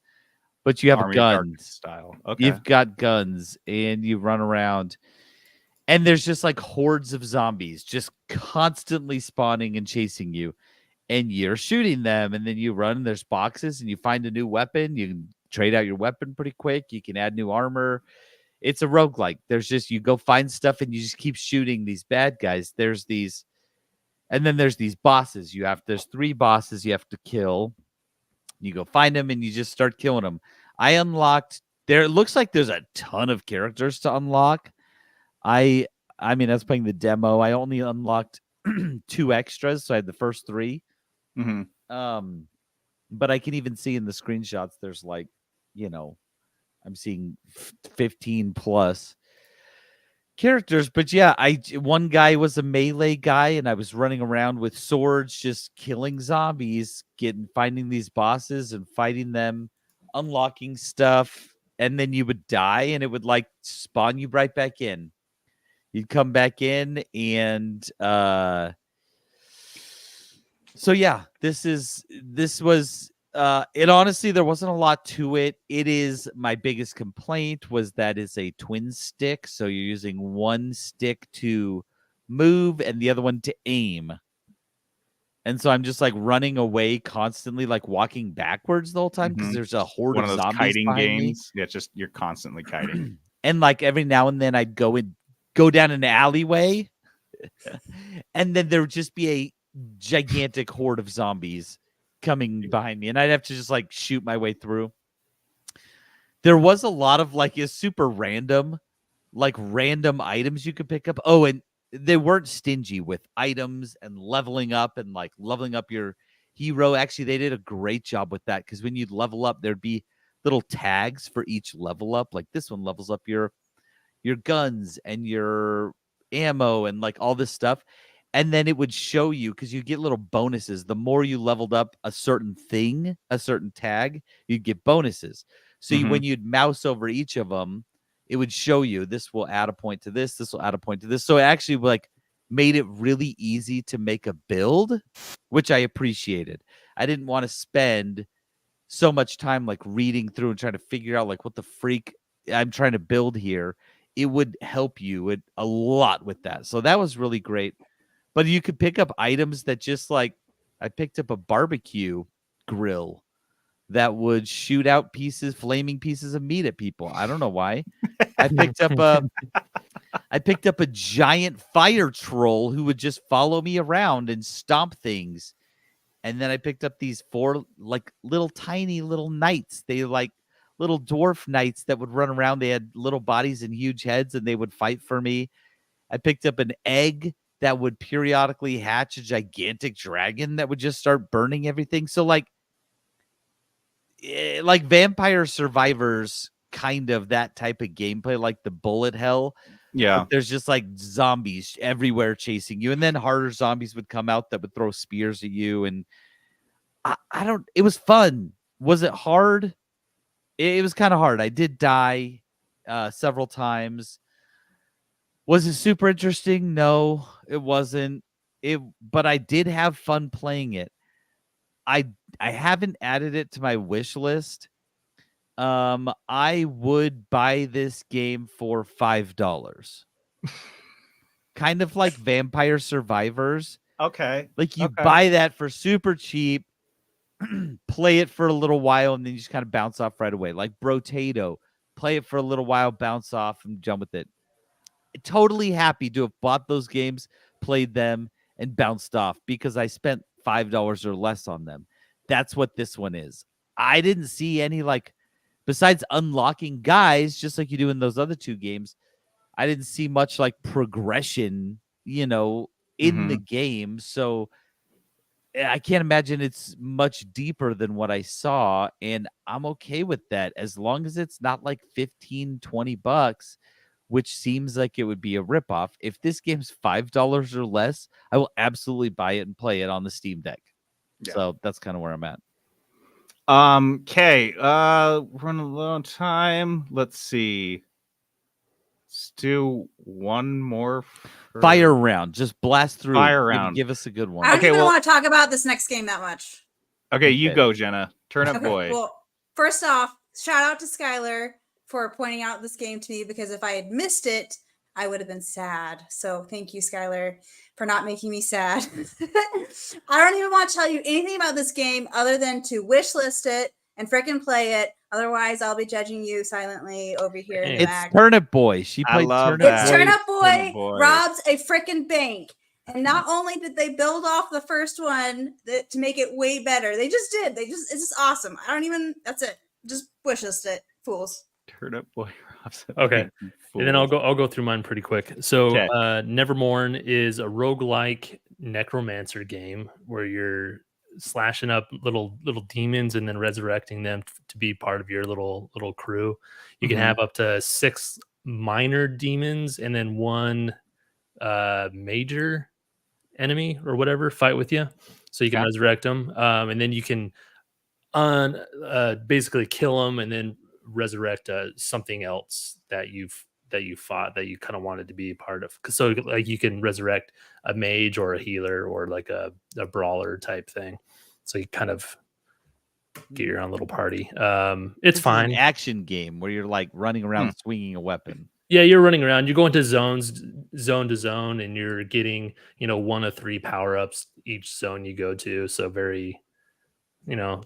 but you have Army of Darkness guns. style. Okay. You've got guns and you run around. And there's just like hordes of zombies just constantly spawning and chasing you. And you're shooting them. And then you run, there's boxes, and you find a new weapon. You can trade out your weapon pretty quick. You can add new armor. It's a roguelike. There's just, you go find stuff and you just keep shooting these bad guys. There's these, and then there's these bosses. There's 3 bosses you have to kill. You go find them and you just start killing them. I unlocked, it looks like there's a ton of characters to unlock. I mean, I was playing the demo. I only unlocked 2 extras, so I had the first 3. Mm-hmm. But I can even see in the screenshots there's like, I'm seeing 15 plus characters. But yeah, one guy was a melee guy, and I was running around with swords, just killing zombies, finding these bosses and fighting them, unlocking stuff, and then you would die, and it would like spawn you right back in. You'd come back in, and so yeah, this was it. Honestly, there wasn't a lot to it. It is, my biggest complaint was that it's a twin stick, so you're using one stick to move and the other one to aim. And so I'm just like running away constantly, like walking backwards the whole time because there's a horde One of of those zombies kiting behind games. Yeah, just you're constantly kiting. And like every now and then I'd go down an alleyway and then there would just be a gigantic horde of zombies coming behind me and I'd have to just like shoot my way through. There was a lot of like super random items you could pick up. Oh, and they weren't stingy with items and leveling up your hero. Actually, they did a great job with that because when you'd level up, there'd be little tags for each level up. Like this one levels up your guns and your ammo and like all this stuff. And then it would show you, because you get little bonuses. The more you leveled up a certain thing, a certain tag, you'd get bonuses. So when you'd mouse over each of them, it would show you this will add a point to this. This will add a point to this. So it actually like made it really easy to make a build, which I appreciated. I didn't want to spend so much time like reading through and trying to figure out like what the freak I'm trying to build here. It would help you a lot with that. So that was really great. But you could pick up items that just like, I picked up a barbecue grill that would shoot out flaming pieces of meat at people. I don't know why. I picked up a giant fire troll who would just follow me around and stomp things. And then I picked up these 4 like little tiny little knights. They like little dwarf knights that would run around. They had little bodies and huge heads and they would fight for me. I picked up an egg that would periodically hatch a gigantic dragon that would just start burning everything. So like Vampire Survivors, kind of that type of gameplay, like the bullet hell. Yeah. But there's just like zombies everywhere chasing you. And then harder zombies would come out that would throw spears at you. And it was fun. Was it hard? It was kind of hard. I did die several times. Was it super interesting? No, it wasn't. But I did have fun playing it. I haven't added it to my wish list. I would buy this game for $5. Kind of like Vampire Survivors. Okay. Like you buy that for super cheap, play it for a little while, and then you just kind of bounce off right away. Like Brotato, play it for a little while, bounce off, and jump with it. Totally happy to have bought those games, played them, and bounced off because I spent $5 or less on them. That's what this one is. I didn't see any like besides unlocking guys, just like you do in those other two games, I didn't see much like progression, in the game. So I can't imagine it's much deeper than what I saw. And I'm okay with that as long as it's not like $15-20, which seems like it would be a ripoff. If this game's $5 or less, I will absolutely buy it and play it on the Steam Deck. Yeah. So that's kind of where I'm at. Okay. Running low on time. Let's see. Let's do one more. Fire round. Just blast through. Fire round. Give us a good one. I don't Okay, even well- want to talk about this next game that much. Okay, you Okay. go, Jenna. Turnip Okay, boy. well, first off, shout out to Skylar for pointing out this game to me, because if I had missed it, I would have been sad. So thank you, Skylar, for not making me sad. I don't even want to tell you anything about this game other than to wish list it and frickin' play it. Otherwise, I'll be judging you silently over here in the It's back. Turnip Boy. She I played love Turnip that. It's Boy. Turnip Boy, Turnip Boy. robs a frickin' bank. And not only did they build off the first one to make it way better, they just did. It's just awesome. That's it. Just wish list it, fools. Turnip boy. Okay. And then I'll go through mine pretty quick. So Okay. Nevermorn is a roguelike necromancer game where you're slashing up little demons and then resurrecting them to be part of your little crew. You can Mhm. have up to 6 minor demons and then 1 major enemy or whatever fight with you, so you can Okay. resurrect them, and then you can basically kill them and then resurrect something else that you fought that you kind of wanted to be a part of. So like you can resurrect a mage or a healer or like a brawler type thing, so you kind of get your own little party. It's This is fine. an action game where you're like running around swinging a weapon. Yeah, you're running around. You go into zone to zone, and you're getting 1 of 3 power ups each zone you go to. So very,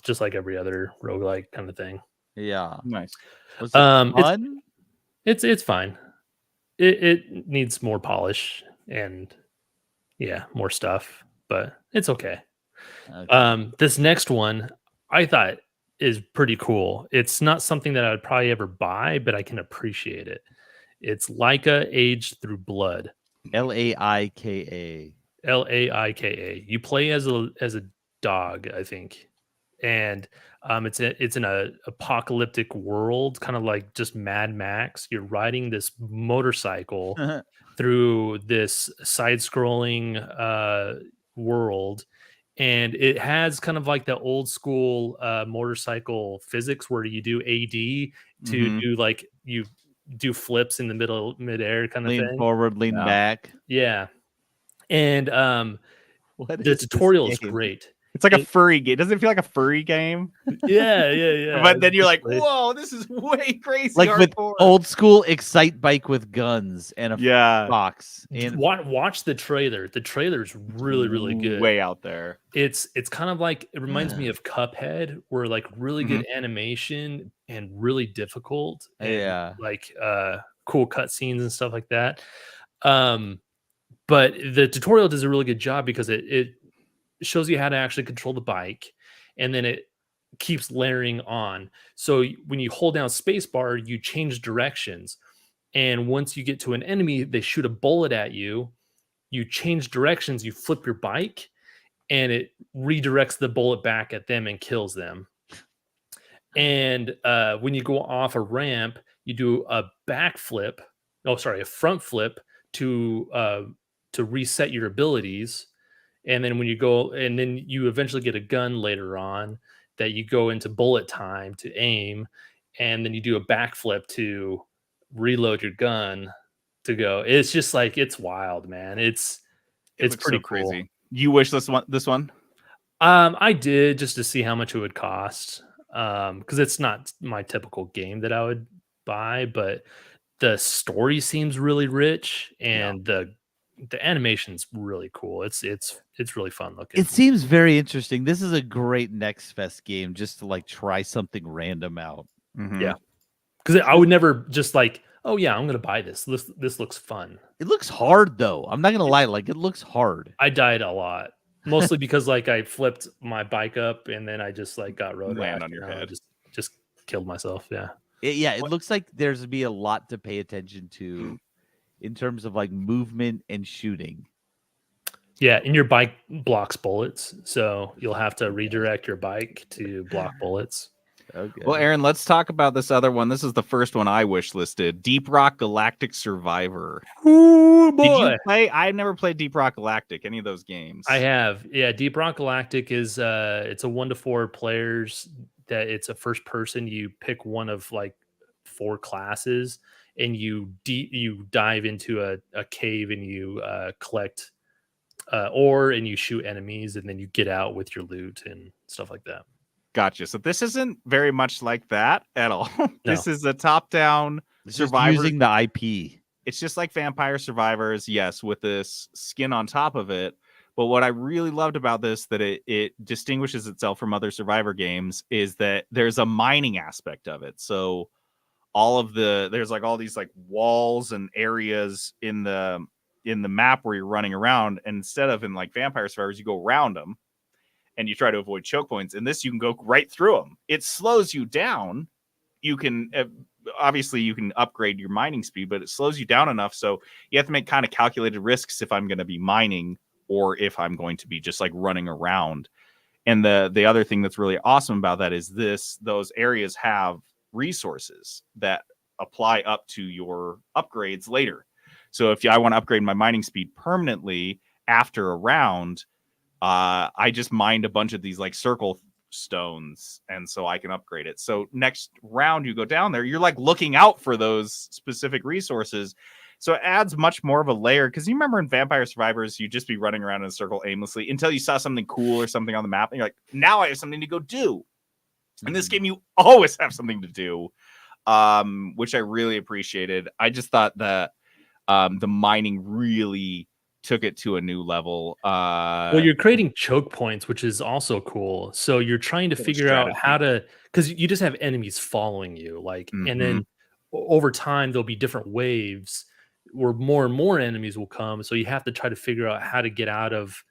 just like every other roguelike kind of thing. Yeah. Nice. Was it It's fun? It's fine. It needs more polish and more stuff, but it's okay. Okay. This next one I thought is pretty cool. It's not something that I would probably ever buy, but I can appreciate it. It's Laika Age Through Blood. Laika. Laika. You play as a dog, I think, and it's in a apocalyptic world, kind of like just Mad Max. You're riding this motorcycle through this side-scrolling world, and it has kind of like the old school motorcycle physics where you do AD to Mhm. do like you do flips in the midair kind of Lean thing. forward, lean Yeah. back. Yeah. And What the is this tutorial is game? great. It's like a furry game. Doesn't it feel like a furry game? Yeah. But then you're like, Definitely. whoa, this is way crazy. Like with hardcore. old school Excite bike with guns and a Yeah. box. And Watch the trailer. The trailer is really good. Way out there. It's kind of like, it reminds me of Cuphead, where like really good animation and really difficult. And Yeah. like cool cutscenes and stuff like that. But the tutorial does a really good job because it shows you how to actually control the bike, and then it keeps layering on. So when you hold down spacebar, you change directions. And once you get to an enemy, they shoot a bullet at you. You change directions, you flip your bike, and it redirects the bullet back at them and kills them. And when you go off a ramp, you do a backflip. Oh, sorry, a front flip to reset your abilities. And then when you go, and then you eventually get a gun later on that you go into bullet time to aim, and then you do a backflip to reload your gun to go. It's just like, it's wild, man. It's looks pretty so cool. crazy. You wish this one? I did, just to see how much it would cost. Because it's not my typical game that I would buy, but the story seems really rich, and the animation's really cool. It's really fun looking. it seems very interesting. This is a great Nextfest game just to like try something random out. Mhm. Yeah. Because I would never just like, oh yeah, I'm gonna buy this. This looks fun. It looks hard though. I'm not gonna lie, like it looks hard. I died a lot, mostly because like I flipped my bike up and then I just like got road Land rash, on your you know, head. just killed myself. Yeah. It looks like there's to be a lot to pay attention to in terms of like movement and shooting. Yeah, and your bike blocks bullets, so you'll have to redirect your bike to block bullets. Okay. Well, Aaron, let's talk about this other one. This is the first one I wish listed. Deep Rock Galactic Survivor. Ooh, Did you play? I've never played Deep Rock Galactic, any of those games. I have. Yeah, Deep Rock Galactic is it's a 1 to 4 players that it's a first person. You pick one of like 4 classes and you dive into a cave and you collect ore and you shoot enemies and then you get out with your loot and stuff like that. Gotcha. So this isn't very much like that at all. This No. is a top-down It's just Survivor. using the IP. It's just like Vampire Survivors, yes, with this skin on top of it. But what I really loved about this, that it distinguishes itself from other Survivor games, is that there's a mining aspect of it. So there's like all these like walls and areas in the map where you're running around, and instead of in like Vampire Survivors, you go around them and you try to avoid choke points. In this, you can go right through them. It slows you down. You can obviously you can upgrade your mining speed, but it slows you down enough so you have to make kind of calculated risks if I'm going to be mining or if I'm going to be just like running around. And the other thing that's really awesome about that is those areas have resources that apply up to your upgrades later. So if I want to upgrade my mining speed permanently after a round, I just mined a bunch of these like circle stones, and so I can upgrade it. So next round you go down there, you're like looking out for those specific resources. So it adds much more of a layer, because you remember in Vampire Survivors, you'd just be running around in a circle aimlessly until you saw something cool or something on the map, and you're like, now I have something to go do. In this game, you always have something to do, which I really appreciated. I just thought that the mining really took it to a new level. Well, you're creating choke points, which is also cool. So you're trying to figure out how to, because you just have enemies following you, like, and then over time there'll be different waves where more and more enemies will come. So you have to try to figure out how to get out of,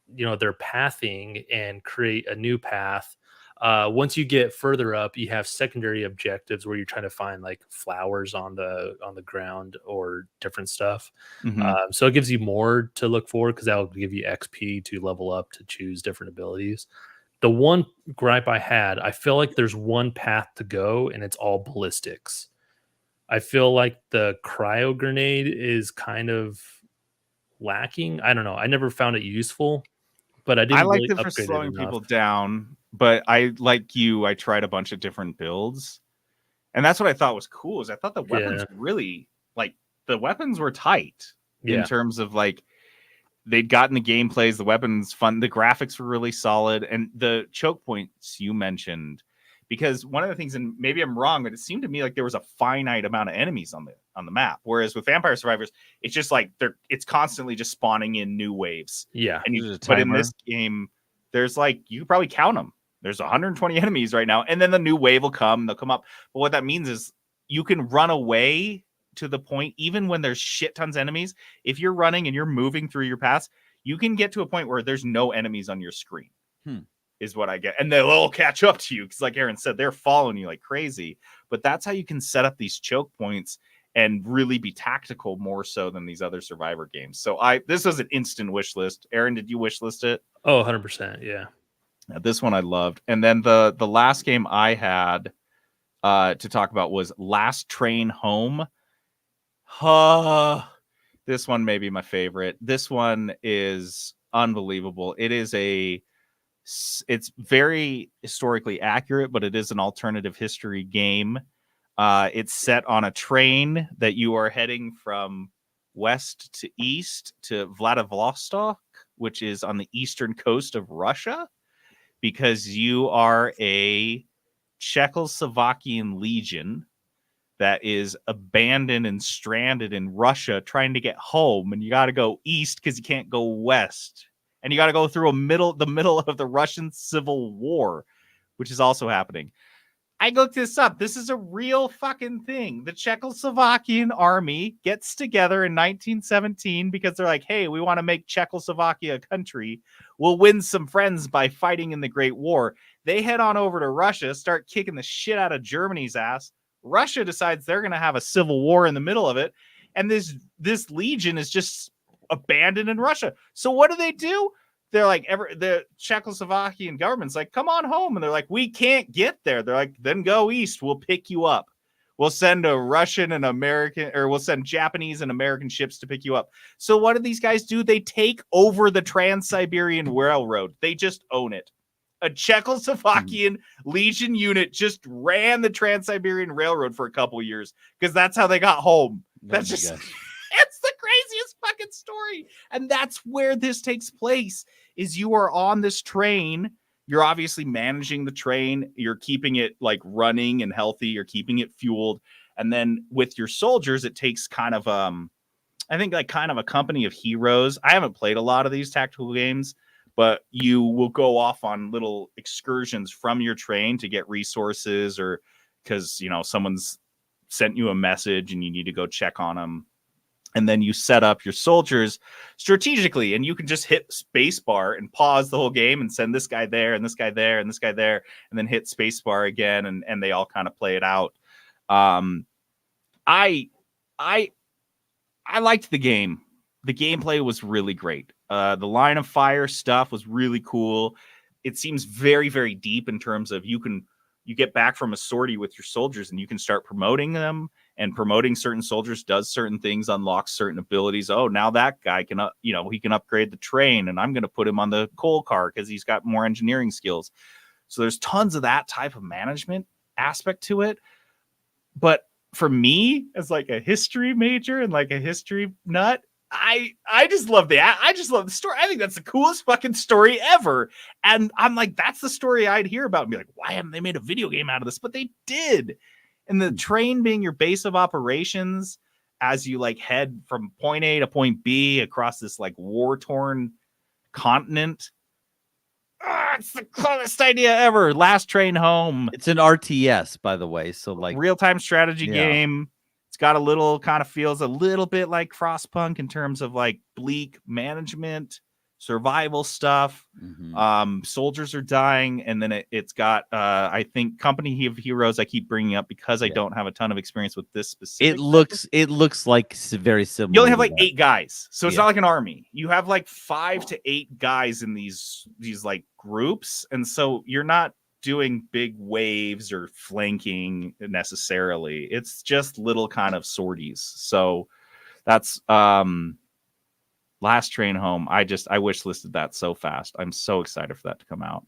their pathing and create a new path. Once you get further up, you have secondary objectives where you're trying to find like flowers on the ground or different stuff. So it gives you more to look for, because that will give you XP to level up to choose different abilities. The one gripe I had, I feel like there's one path to go and it's all ballistics. I feel like the cryo grenade is kind of lacking. I don't know. I never found it useful, but I didn't liked really it for upgrade slowing it enough. people down. But I tried a bunch of different builds, and that's what I thought was cool. Is I thought the weapons really the weapons were tight in terms of like they'd gotten the gameplays, the weapons fun, the graphics were really solid, and the choke points you mentioned. Because one of the things, and maybe I'm wrong, but it seemed to me like there was a finite amount of enemies on the map. Whereas with Vampire Survivors, it's just like it's constantly just spawning in new waves. Yeah, but in this game, there's like you could probably count them. There's 120 enemies right now, and then the new wave will come. They'll come up. But what that means is you can run away to the point, even when there's shit tons of enemies. If you're running and you're moving through your paths, you can get to a point where there's no enemies on your screen. Is what I get. And they'll all catch up to you, because like Aaron said, they're following you like crazy. But that's how you can set up these choke points and really be tactical more so than these other Survivor games. So this was an instant wish list. Aaron, did you wish list it? Oh, 100%. Yeah. This one I loved. And then the last game I had to talk about was Last Train Home. This one may be my favorite. This one is unbelievable. It's very historically accurate, but it is an alternative history game. It's set on a train that you are heading from west to east to Vladivostok, which is on the eastern coast of Russia, because you are a Czechoslovakian legion that is abandoned and stranded in Russia trying to get home. And you got to go east because you can't go west. And you got to go through the middle of the Russian Civil War, which is also happening. I looked this up. This is a real fucking thing. The Czechoslovakian army gets together in 1917 because they're like, hey, we want to make Czechoslovakia a country. We'll win some friends by fighting in the Great War. They head on over to Russia, start kicking the shit out of Germany's ass. Russia decides they're going to have a civil war in the middle of it. And this legion is just abandoned in Russia. So what do? They're like, the Czechoslovakian government's like, come on home. And they're like, we can't get there. They're like, then go east. We'll pick you up. We'll send a Russian and American, or we'll send Japanese and American ships to pick you up. So what do these guys do? They take over the Trans-Siberian Railroad. They just own it. A Czechoslovakian Legion unit just ran the Trans-Siberian Railroad for a couple years because that's how they got home. That's just, it's the craziest fucking story. And that's where this takes place, is you are on this train. You're obviously managing the train. You're keeping it like running and healthy. You're keeping it fueled. And then with your soldiers, it takes kind of, I think like kind of a company of heroes. I haven't played a lot of these tactical games, but you will go off on little excursions from your train to get resources, or because, you know, someone's sent you a message and you need to go check on them. And then you set up your soldiers strategically, and you can just hit spacebar and pause the whole game and send this guy there and this guy there and this guy there, and then hit spacebar again, and they all kind of play it out. I liked the game. The gameplay was really great. The line of fire stuff was really cool. It seems very, very deep in terms of you get back from a sortie with your soldiers and you can start promoting them, and promoting certain soldiers does certain things, unlocks certain abilities. Oh, now that guy can, he can upgrade the train, and I'm going to put him on the coal car because he's got more engineering skills. So there's tons of that type of management aspect to it. But for me, as like a history major and like a history nut, I just love the story. I think that's the coolest fucking story ever. And I'm like, that's the story I'd hear about and be like, why haven't they made a video game out of this? But they did. And the train being your base of operations as you like head from point A to point B across this like war-torn continent. It's the coolest idea ever. Last train home. It's an RTS, by the way. So like real-time strategy game. It's got a little kind of feels a little bit like Frostpunk in terms of like bleak management, survival stuff. Soldiers are dying, and then it's got I think Company of Heroes I keep bringing up because I don't have a ton of experience with this specific. It looks like very similar. You only have like 8 guys, so it's not like an army. You have like 5 to 8 guys in these like groups, and so you're not doing big waves or flanking necessarily. It's just little kind of sorties. So that's Last Train Home. I wish listed that so fast. I'm so excited for that to come out.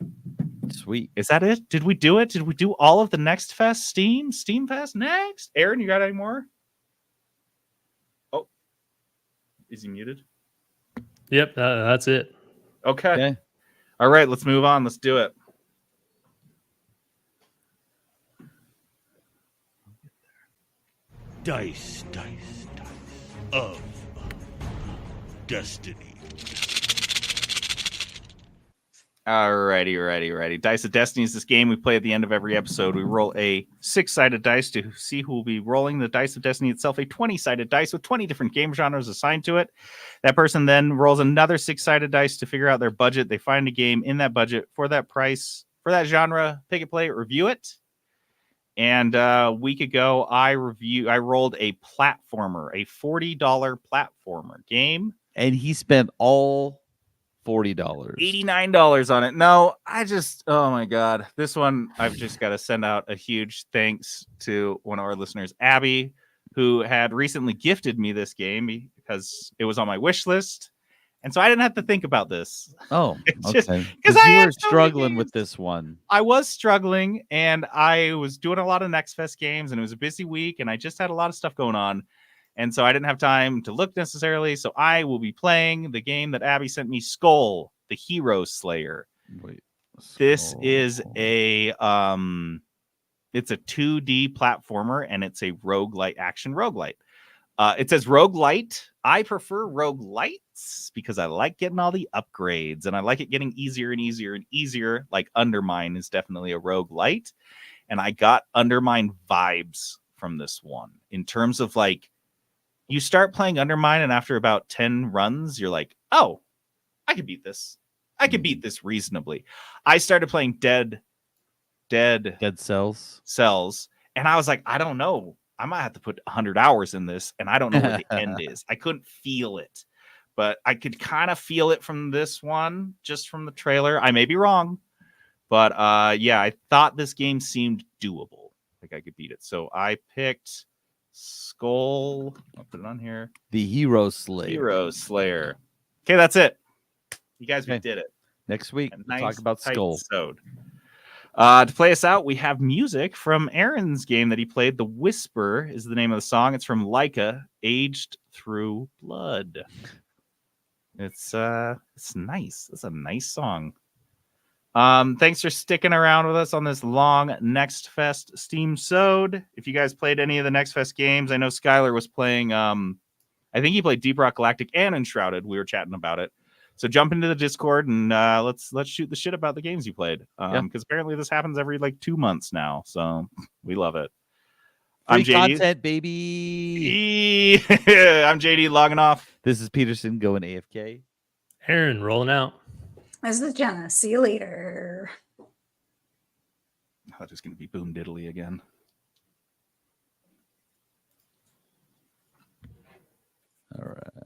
Sweet. Is that it? Did we do it? Did we do all of the Nextfest Steamfest next? Aaron, you got any more? Oh, is he muted? Yep, that's it. Okay. All right, let's move on. Let's do it. Dice of Destiny. Alrighty, ready. Dice of Destiny is this game we play at the end of every episode. We roll a 6-sided dice to see who will be rolling. The Dice of Destiny itself, a 20-sided dice with 20 different game genres assigned to it. That person then rolls another 6-sided dice to figure out their budget. They find a game in that budget for that price, for that genre, pick it, play it, review it. And a week ago, I rolled a platformer, a $40 platformer game. And he spent all $40. $89 on it. No, oh my God. This one, I've just got to send out a huge thanks to one of our listeners, Abby, who had recently gifted me this game because it was on my wish list. And so I didn't have to think about this. Oh, okay. Because you were struggling with this one. I was struggling, and I was doing a lot of Nextfest games, and it was a busy week, and I just had a lot of stuff going on. And so I didn't have time to look necessarily. So I will be playing the game that Abby sent me, Skull, the Hero Slayer. Wait, this is a it's a 2D platformer, and it's a roguelite, action roguelite. It says roguelite. I prefer roguelites because I like getting all the upgrades, and I like it getting easier and easier and easier. Like Undermine is definitely a roguelite, and I got Undermine vibes from this one in terms of like, you start playing Undermine, and after about 10 runs, you're like, oh, I could beat this. I could beat this reasonably. I started playing Dead Dead Dead Cells. Cells, and I was like, I don't know. I might have to put 100 hours in this, and I don't know where the end is. I couldn't feel it, but I could kind of feel it from this one, just from the trailer. I may be wrong, but yeah, I thought this game seemed doable. Like I could beat it. So I picked Skull. I'll put it on here. The Hero Slayer. Hero Slayer. Okay, that's it. You guys, we Okay. did it. Next week, A we'll talk about tight Skull. sewed. To play us out, we have music from Aaron's game that he played. The Whisper is the name of the song. It's from Leica, Aged Through Blood. It's nice. It's a nice song. Thanks for sticking around with us on this long Nextfest Steam Sode. If you guys played any of the Nextfest games, I know Skylar was playing. I think he played Deep Rock Galactic and Enshrouded. We were chatting about it. So jump into the Discord and let's shoot the shit about the games you played. Because apparently this happens every like 2 months now. So we love it. Free I'm JD. content, baby. I'm JD logging off. This is Peterson going AFK. Aaron rolling out. This is Jenna. See you later. Oh, just gonna be boom diddly again. All right.